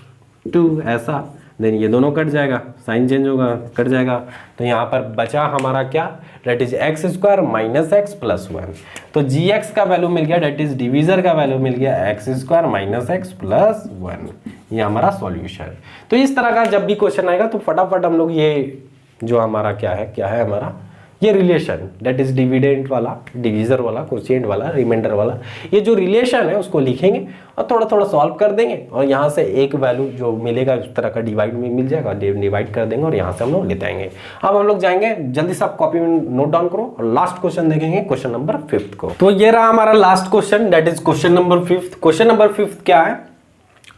2 ऐसा। देन ये दोनों कट जाएगा, साइन चेंज होगा, कट जाएगा, तो यहाँ पर बचा हमारा क्या? That is x square minus x plus 1। तो gx का वैल्यू मिल गया, डेट इज डिवीजर का वैल्यू मिल गया x square minus x plus 1। ये हमारा सॉल्यूशन। तो इस तरह का जब भी क्वेश्चन आएगा तो फटाफट हम लोग ये जो हमारा क्या है हमारा ये रिलेशन, डेट इज डिविडेंड वाला, डिवीजर वाला, कोशिएंट वाला, रिमाइंडर वाला, ये जो रिलेशन है उसको लिखेंगे और थोड़ा थोड़ा सॉल्व कर देंगे और यहाँ से एक वैल्यू जो मिलेगा उस तरह का डिवाइड में मिल जाएगा, डिवाइड कर देंगे और यहाँ से हम लोग लेते आएंगे। अब हम लोग जाएंगे, जल्दी से आप कॉपी में नोट डाउन करो और लास्ट क्वेश्चन देखेंगे, क्वेश्चन नंबर 5 को। तो ये रहा हमारा last question, that is question number 5। Question number 5 क्या है?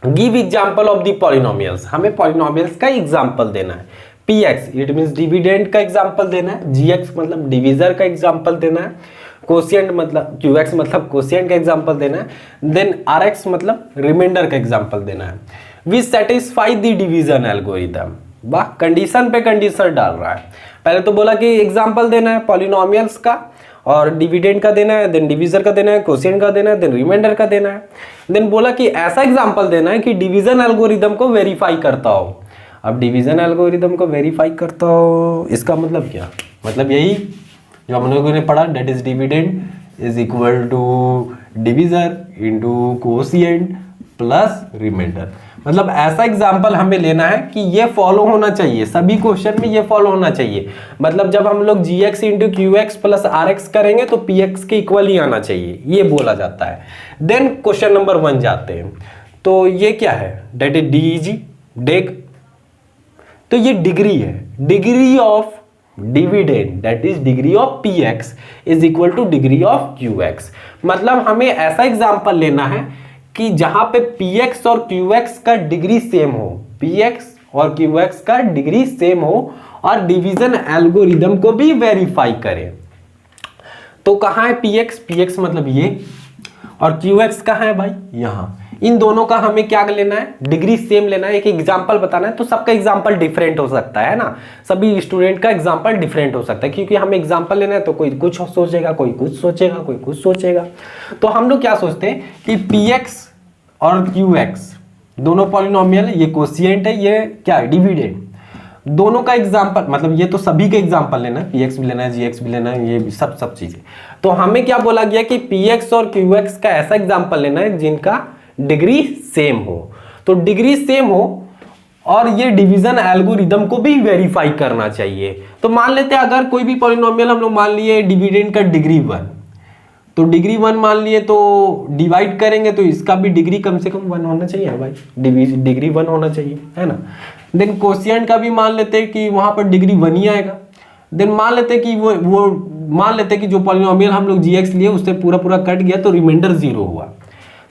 Give example of the polynomials. हमें पॉलिनोमियल्स का एग्जाम्पल देना है। px इट मींस डिविडेंड का एग्जांपल देना है, gx मतलब डिवीजर का एग्जांपल देना है, कोशिएंट मतलब qx मतलब कोशिएंट का एग्जांपल देना है, देन rx मतलब रिमाइंडर का एग्जांपल देना है। V satisfy the division algorithm. वाह, कंडीशन पे कंडीशन डाल रहा है। पहले तो बोला कि एग्जांपल देना है पॉलिनोमियल्स का और डिविडेंड का देना है, देन डिवीजर का देना है, कोशिएंट का देना है, देन रिमाइंडर का देना है। देन बोला कि ऐसा एग्जांपल देना है कि डिवीजन एल्गोरिथम को वेरीफाई करता हो। अब डिवीजन एल्गोरिथम को वेरीफाई करता हो, इसका मतलब क्या? मतलब यही जो हम लोगों ने पढ़ा, that is dividend is equal to divisor into quotient plus remainder. मतलब ऐसा एग्जांपल हमें लेना है कि ये फॉलो होना चाहिए, सभी क्वेश्चन में ये फॉलो होना चाहिए। मतलब जब हम लोग gx into qx plus rx करेंगे तो px के इक्वल ही आना चाहिए, ये बोला जाता है। देन क्वेश्चन नंबर 1 जाते हैं। तो ये क्या है? डेट इज DEG, डेग। तो ये डिग्री है, degree of dividend that is degree of px is equal two degree of qx। मतलब हमें ऐसा एग्जांपल लेना है कि जहां पे px और qx का डिग्री सेम हो, px और qx का डिग्री सेम हो और डिवीजन एल्गोरिदम को भी वेरीफाई करें। तो कहां है px? px मतलब ये, और qx कहां है भाई? यहां। इन दोनों का हमें क्या लेना है? डिग्री सेम लेना है। एक एग्जांपल बताना है, तो सबका एग्जांपल डिफरेंट हो सकता है ना, सभी स्टूडेंट का एग्जांपल डिफरेंट हो सकता है क्योंकि हमें एग्जांपल लेना है तो कोई कुछ सोचेगा, कोई कुछ सोचेगा, कोई कुछ सोचेगा। तो हम लोग क्या सोचते हैं कि px और qx दोनों पॉलिनोमियल, ये कोशिएंट है, ये क्या है? डिविडेंड। दोनों का एग्जांपल, मतलब ये तो सभी के एग्जांपल लेना है, px भी लेना है, gx भी लेना है, ये सब चीजें। तो हमें क्या बोला गया कि px और qx का ऐसा एग्जांपल लेना है जिनका डिग्री सेम हो। तो डिग्री सेम हो और ये डिवीजन एल्गोरिदम को भी वेरीफाई करना चाहिए। तो मान लेते हैं अगर कोई भी पॉलिनोमियल हम लोग मान लिए डिविडेंड का डिग्री 1, तो डिग्री 1 मान लिए तो डिवाइड करेंगे तो इसका भी डिग्री कम से कम 1 होना चाहिए भाई, डिग्री 1 होना चाहिए, है ना। देन कोशिएंट का भी मान लेते हैं कि वहां पर डिग्री 1 ही आएगा। देन मान लेते हैं कि वो मान लेते हैं कि जो पॉलिनोमियल हम लोग gx लिए उससे पूरा कट गया तो रिमाइंडर 0 हुआ।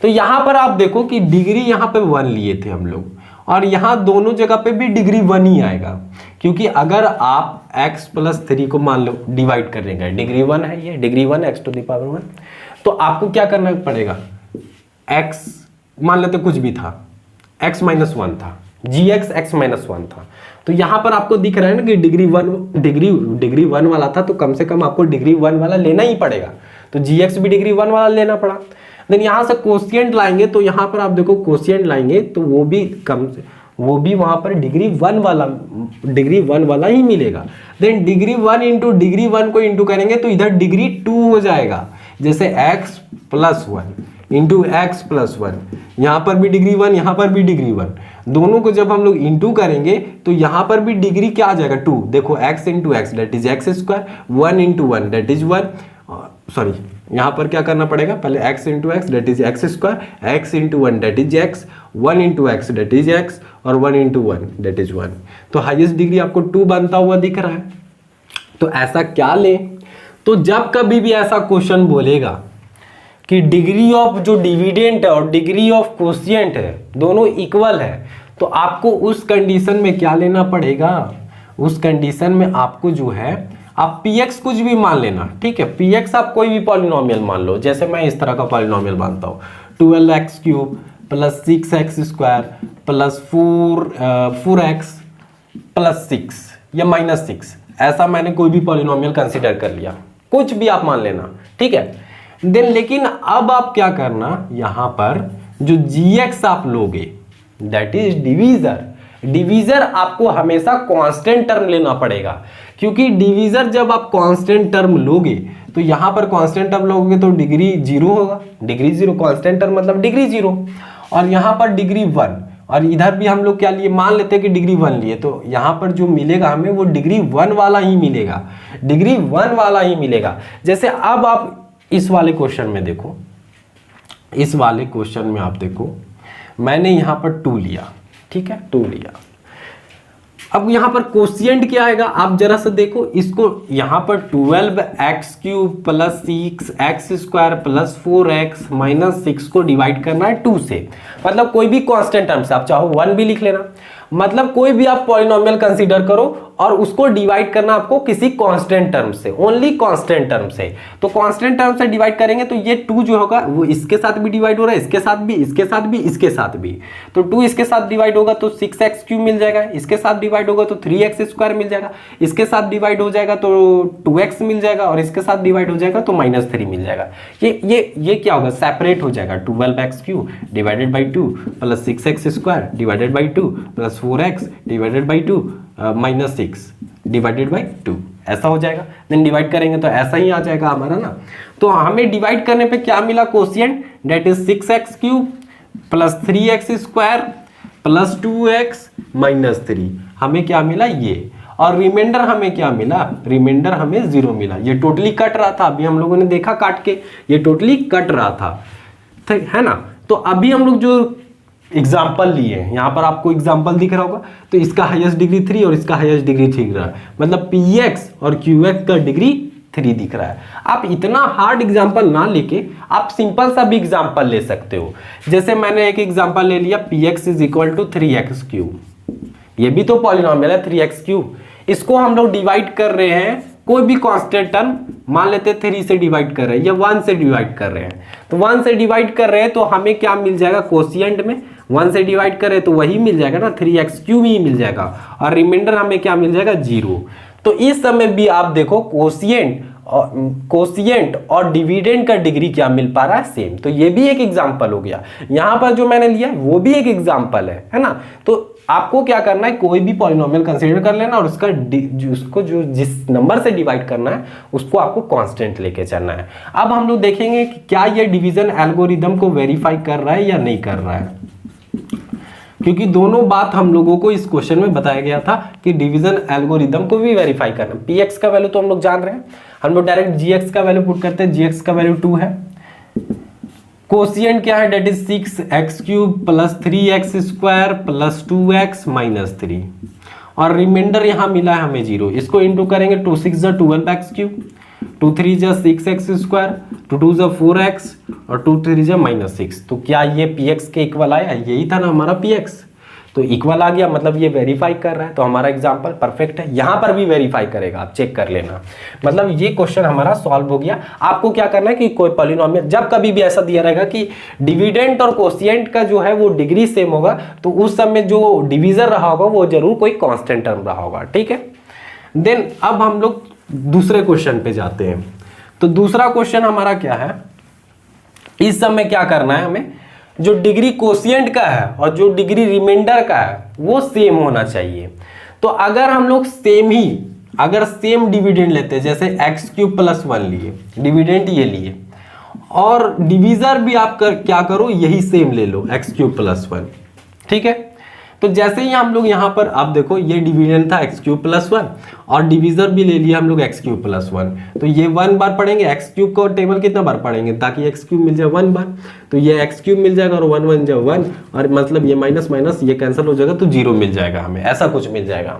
तो यहां पर आप देखो कि डिग्री यहां पे 1 लिए थे हम लोग, और यहां दोनों जगह पे भी डिग्री 1 ही आएगा, क्योंकि अगर आप x + 3 को मान लो डिवाइड करेंगे, डिग्री 1 है, ये डिग्री 1 x⁻1, तो आपको क्या करना पड़ेगा, x मान लेते कुछ भी था, x - 1 था, gx x - 1 था, तो यहां पर आपको दिख रहा है ना कि डिग्री 1 वाला था, तो कम से कम आपको डिग्री 1 वाला लेना ही पड़ेगा, तो gx भी डिग्री 1 वाला लेना पड़ा। देन यहां से कोशिएंट लाएंगे, तो यहां पर आप देखो कोशिएंट लाएंगे तो वो भी वहां पर डिग्री 1 वाला ही मिलेगा। देन डिग्री 1 इंटू डिग्री 1 को इंटू करेंगे तो इधर डिग्री 2 हो जाएगा, जैसे x + 1 इंटू x + 1, यहाँ पर भी डिग्री 1, यहाँ पर भी डिग्री 1, दोनों को जब हम लोग इंटू करेंगे तो यहाँ पर भी डिग्री क्या आ जाएगा 2, देखो x into x that is x², 1 into 1 that is 1, sorry यहाँ पर क्या करना पड़ेगा, पहले x into x that is x², x into 1 that is x, 1 into x that is x, और 1 इंटू 1 दैट इज 1, तो हाईएस्ट डिग्री आपको 2 बनता हुआ दिख रहा है। तो ऐसा क्या लें, तो जब कभी भी ऐसा क्वेश्चन बोलेगा कि डिग्री ऑफ जो डिविडेंट है और डिग्री ऑफ कोशिएंट है दोनों इक्वल है, तो आपको उस कंडीशन में क्या लेना पड़ेगा, उस कंडीशन में आपको जो है आप px कुछ भी मान लेना, ठीक है, px आप कोई भी पॉलिनोमियल मान लो, जैसे मैं इस तरह का पॉलिनोमियल मानता हूँ 12x³ + 6x² + 4x + 6 या -6, ऐसा मैंने कोई भी पॉलिनोमियल कंसीडर कर लिया, कुछ भी आप मान लेना, ठीक है। देन लेकिन अब आप क्या करना, यहां पर जो gx आप लोगे दैट इज डिवीजर आपको हमेशा कांस्टेंट टर्म लेना पड़ेगा, क्योंकि डिवीजर जब आप कांस्टेंट टर्म लोगे तो यहां पर कांस्टेंट टर्म लोगे तो डिग्री 0 होगा, डिग्री 0 कांस्टेंट टर्म मतलब डिग्री 0, और यहां पर डिग्री 1, और इधर भी हम लोग क्या लिए, मान लेते हैं कि डिग्री 1 लिए, तो यहां पर जो मिलेगा हमें वो डिग्री 1 वाला ही मिलेगा, डिग्री 1 वाला ही मिलेगा। जैसे अब आप इस वाले क्वेश्चन में देखो, इस वाले क्वेश्चन में आप देखो मैंने यहां पर 2 लिया, ठीक है, 2 लिया। अब यहां पर कोशिएंट क्या आएगा, आप जरा सा देखो इसको, यहां पर 12x³ + 6x² + 4x - 6 को डिवाइड करना है 2 से, मतलब कोई भी कांस्टेंट टर्म से, आप चाहो 1 भी लिख लेना, मतलब कोई भी आप पॉलिनोमियल कंसीडर करो और उसको डिवाइड करना आपको किसी कांस्टेंट टर्म से, ओनली कांस्टेंट टर्म से। तो कांस्टेंट टर्म से डिवाइड करेंगे तो ये 2 जो होगा वो इसके साथ भी डिवाइड हो रहा है, इसके साथ भी, इसके साथ भी, इसके साथ भी, तो 2 इसके साथ डिवाइड होगा तो 6x³ मिल जाएगा, इसके साथ डिवाइड होगा तो 3x² मिल जाएगा, इसके साथ डिवाइड हो जाएगा तो 2x मिल जाएगा, और इसके साथ डिवाइड हो जाएगा तो -3 मिल जाएगा। ये क्या होगा, सेपरेट हो जाएगा, 12x³ divided by 2 + 6x² divided by 2 + 4x divided by 2 -6 divided by 2, ऐसा हो जाएगा। देन डिवाइड करेंगे तो ऐसा ही आ जाएगा हमारा ना। तो हमें डिवाइड करने पे क्या मिला, quotient that is 6x³ + 3x² + 2x - 3, हमें क्या मिला ये, और रिमाइंडर हमें क्या मिला, रिमाइंडर हमें 0 मिला। ये टोटली कट रहा था, अभी हम लोगों ने देखा काट के, ये टोटली कट रहा था, ठीक है ना। तो अभी हम लोग जो एग्जाम्पल लिए हैं, यहाँ पर आपको एग्जाम्पल दिख रहा होगा, तो इसका हाईएस्ट डिग्री 3 और इसका हाईएस्ट डिग्री 3 दिख रहा है, मतलब px और qx का डिग्री 3 दिख रहा है। आप इतना हार्ड एग्जाम्पल ना लेके आप सिंपल सा भी एग्जाम्पल ले सकते हो, जैसे मैंने एक एग्जाम्पल ले लिया px = 3x³, ये भी तो पॉलिनोमियल है 3x³, इसको हम लोग डिवाइड कर रहे हैं कोई भी कांस्टेंट टर्म, मान लेते हैं 3 से डिवाइड कर रहे हैं या 1 से डिवाइड कर रहे हैं, तो 1 से डिवाइड कर रहे हैं तो हमें क्या मिल जाएगा, कोशिएंट में 1 से डिवाइड करें तो वही मिल जाएगा ना, 3x³ ही मिल जाएगा, और रिमाइंडर हमें क्या मिल जाएगा 0। तो इस समय भी आप देखो कोशिएंट और डिविडेंड का डिग्री क्या मिल पा रहा है, सेम। तो ये भी एक एग्जांपल हो गया, यहाँ पर जो मैंने लिया वो भी एक एग्जांपल है ना। तो आपको क्या करना है, कोई भी पॉलिनोमियल कंसीडर कर लेना और उसका उसको जो जिस नंबर से डिवाइड करना है उसको आपको कांस्टेंट लेके चलना है। अब हम लोग देखेंगे कि क्या ये डिवीजन एल्गोरिदम को वेरीफाई कर रहा है या नहीं कर रहा है, क्योंकि दोनों बात हम लोगों को इस क्वेश्चन में बताया गया था कि डिवीजन एल्गोरिदम को भी वेरीफाई करना। px का वैल्यू तो हम लोग जान रहे हैं, हम लोग डायरेक्ट gx का वैल्यू पुट करते हैं, gx का वैल्यू 2 है, कोशिएंट क्या है that is 6x³ + 3x² + 2x - 3, और रिमाइंडर यहां मिला है हमें 0, इसको इंटू करेंगे 2 × 6 = 12x³, 2 3 जा 6x², 2 2 जा 4x और 2 3 जा -6। तो क्या ये px के इक्वल आया? यही था ना हमारा px, तो इक्वल आ गया, मतलब ये वेरीफाई कर रहा है, तो हमारा एग्जांपल परफेक्ट है। यहां पर भी वेरीफाई करेगा, आप चेक कर लेना। मतलब ये क्वेश्चन हमारा सॉल्व हो गया। आपको क्या करना है कि कोई पॉलिनोमियल जब कभी भी ऐसा दिया रहेगा कि डिविडेंड और कोशिएंट का जो है वो डिग्री सेम होगा, तो उस समय जो डिवीजर रहा होगा वो जरूर कोई कांस्टेंट टर्म रहा होगा, ठीक है। देन अब हम लोग दूसरे क्वेश्चन पे जाते हैं। तो दूसरा क्वेश्चन हमारा क्या है, इस समय क्या करना है हमें, जो डिग्री कोशिएंट का है और जो डिग्री रिमाइंडर का है वो सेम होना चाहिए। तो अगर हम लोग सेम डिविडेंड लेते हैं, जैसे x³ + 1 लिए, डिविडेंड ये लिए, और डिवीजर भी आप क्या करो, यही सेम ले लो, x³ + 1, ठीक है। तो जैसे ही हम लोग यहाँ पर आप देखो, ये डिवीडेंड था x³ + 1 और डिवीजर भी ले लिया हम लोग x³ + 1, तो ये 1 बार पढ़ेंगे। x³ को टेबल कितना बार पढ़ेंगे ताकि x³ मिल जाए 1 बार, तो ये x³ मिल जाएगा और 1 1 जाए 1, और मतलब ये माइनस माइनस ये कैंसिल हो जाएगा, तो 0 मिल जाएगा हमें, ऐसा कुछ मिल जाएगा।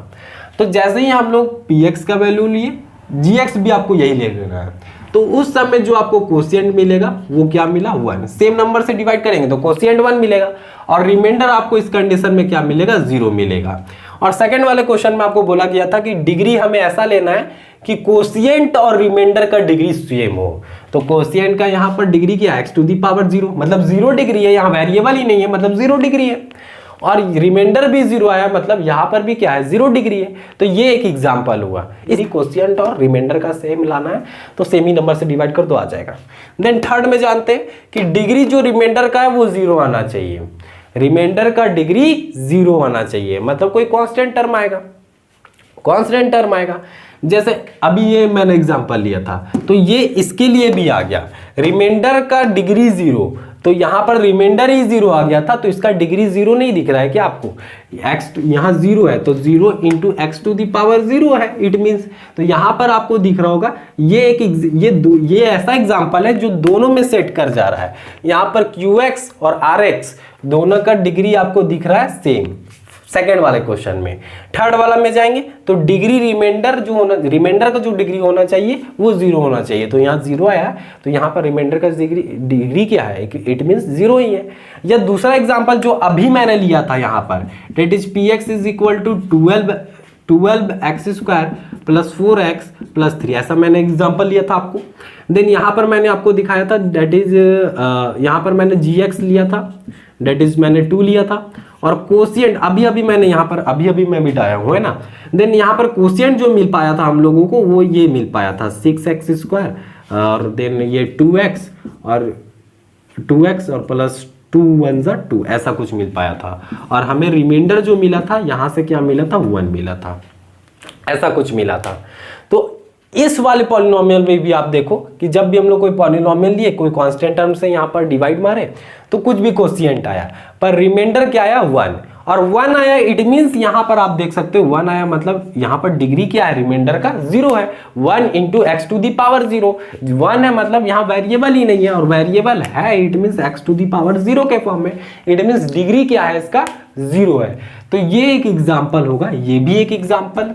तो जैसे ही हम लोग px का वैल्यू लिए, gx भी आपको यही ले लेना है, तो उस समय जो आपको कोशिएंट मिलेगा वो क्या मिला, 1। सेम नंबर से डिवाइड करेंगे तो कोशिएंट 1 मिलेगा, और रिमाइंडर आपको इस कंडीशन में क्या मिलेगा, 0 मिलेगा। और सेकंड वाले क्वेश्चन में आपको बोला गया था कि डिग्री हमें ऐसा लेना है कि कोशिएंट और रिमाइंडर का डिग्री सेम हो। तो कोशिएंट का यहाँ पर डिग्री क्या है, x⁴, मतलब 0 डिग्री है, यहाँ वेरिएबल ही नहीं है, मतलब 0 डिग्री है। और रिमाइंडर भी 0 आया, मतलब यहां पर भी क्या है, 0 डिग्री है। तो ये एक एग्जांपल हुआ। इसी कोशिएंट और रिमाइंडर का सेम लाना है, तो सेम ही नंबर से डिवाइड कर दो, आ जाएगा। देन थर्ड में जानते हैं कि डिग्री जो रिमाइंडर का है वो 0 आना चाहिए, रिमाइंडर का डिग्री 0 आना चाहिए, मतलब कोई कांस्टेंट टर्म आएगा, कांस्टेंट टर्म आएगा। जैसे अभी ये मैंने एग्जांपल लिया था, तो ये इसके लिए भी आ गया, रिमाइंडर का डिग्री 0, तो यहां पर रिमाइंडर ही 0 आ गया था, तो इसका डिग्री 0 नहीं दिख रहा है क्या आपको, x यहां 0 है, तो 0 × x⁴ 0 है, इट मींस। तो यहां पर आपको दिख रहा होगा, ये ऐसा एग्जांपल है जो दोनों में सेट कर जा रहा है। यहां पर qx और rx दोनों का डिग्री आपको दिख रहा है सेम, सेकेंड वाले क्वेश्चन में। थर्ड वाला में जाएंगे तो डिग्री रिमाइंडर रिमाइंडर का जो डिग्री होना चाहिए वो 0 होना चाहिए, तो यहाँ 0 आया, तो यहाँ पर रिमाइंडर का डिग्री क्या है, इट मींस 0 ही है। या दूसरा एग्जांपल जो अभी मैंने लिया था यहाँ पर, date is px = 12x² + 4x + 3, ऐसा मैंने एग्जांपल लिया था आपको। देन यहाँ पर मैंने आपको दिखाया था, डेट इज यहाँ पर मैंने gx लिया था, डेट इज मैंने 2 लिया था, और कोशिएंट अभी मैंने यहाँ पर अभी मैं बिठाया हूँ, है ना। देन यहाँ पर कोशिएंट जो मिल पाया था हम लोगों को वो ये मिल पाया था 6x², और देन ये 2x और +2 1 2, ऐसा कुछ मिल पाया था। और हमें रिमाइंडर जो मिला था यहाँ से क्या मिला था, 1 मिला था, ऐसा कुछ मिला था। तो इस वाले पॉलिनोमियल में भी आप देखो कि जब भी हम लोग कोई पॉलिनोमियल लिए, कोई कांस्टेंट टर्म से यहाँ पर डिवाइड मारे तो कुछ भी कोशिएंट आया, पर रिमाइंडर क्या आया, 1, और 1 आया, इट मींस यहाँ पर आप देख सकते हो 1 आया, मतलब यहाँ पर डिग्री क्या है, रिमाइंडर का 0 है, 1 × x⁴, 1 है, मतलब यहाँ वेरिएबल ही नहीं है, और वेरिएबल है इट मींस x⁴ के फॉर्म में, इट मींस डिग्री क्या है इसका, 0 है। तो ये एक एग्जाम्पल होगा, ये भी एक एग्जाम्पल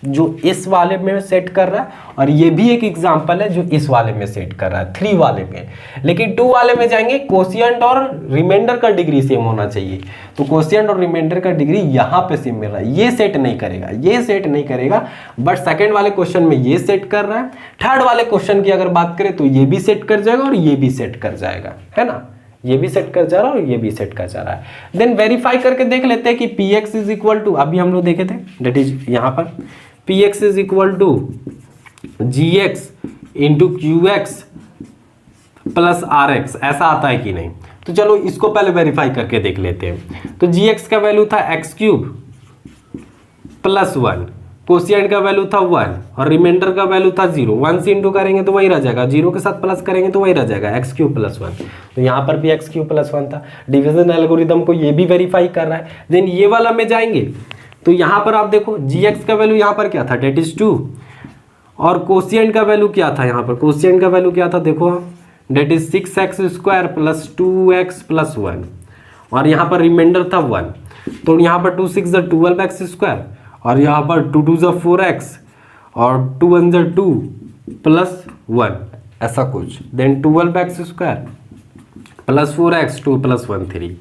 जो इस वाले में सेट कर रहा है, और ये भी एक एग्जांपल है जो इस वाले में सेट कर रहा है, 3 वाले में। लेकिन 2 वाले में जाएंगे, कोशिएंट और रिमाइंडर का डिग्री सेम होना चाहिए, तो कोशिएंट और रिमाइंडर का डिग्री यहाँ पे सेम मिल रहा है, ये सेट नहीं करेगा, ये सेट नहीं करेगा, बट सेकंड वाले क्वेश्चन में ये सेट कर रहा है। थर्ड वाले क्वेश्चन की अगर बात करें तो ये भी सेट कर जाएगा और ये भी सेट कर जाएगा, है ना, ये भी सेट कर जा रहा है और ये भी सेट कर जा रहा है। देन वेरीफाई करके देख लेते हैं कि px = अभी हम लोग देखे थे, दैट इज यहाँ पर px = gx × qx + rx, ऐसा आता है कि नहीं। तो चलो इसको पहले वेरीफाई करके देख लेते हैं। तो gx का वैल्यू था x³ + 1, कोशिएंट का वैल्यू था 1 और रिमाइंडर का वैल्यू था 0, 1 से इंटू करेंगे तो वही रह जाएगा, 0 के साथ प्लस करेंगे तो वही रह जाएगा, x³ + 1। तो यहाँ पर भी x³ + 1 था। डिवीजन एल्गोरिदम को ये भी वेरीफाई कर रहा है। देन ये वाला में जाएंगे तो यहाँ पर आप देखो gx का वैल्यू यहाँ पर क्या था, डेट इज 2, और कोशिएंट का वैल्यू क्या था, यहाँ पर कोशिएंट का वैल्यू क्या था, देखो डेट इज 6x² + 2x + 1, और यहाँ पर रिमाइंडर था 1, तो यहाँ पर 2 6 12x², और यहाँ पर 2 2 4x और 2 1 2, प्लस 1 ऐसा कुछ, then 12x² plus 4x 2 plus 1 3।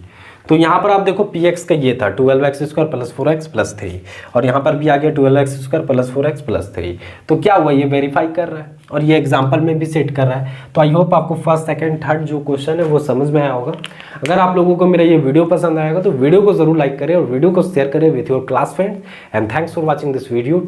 तो यहाँ पर आप देखो px का ये था 12x² प्लस 4x प्लस 3, और यहाँ पर भी आ गया 12x² प्लस 4x प्लस 3। तो क्या हुआ, ये वेरीफाई कर रहा है और ये एग्जाम्पल में भी सेट कर रहा है। तो आई होप आपको फर्स्ट सेकंड थर्ड जो क्वेश्चन है वो समझ में आया होगा। अगर आप लोगों को मेरा ये वीडियो पसंद आएगा तो वीडियो को जरूर लाइक करें और वीडियो को शेयर करें with your class friends. And thanks for watching this video.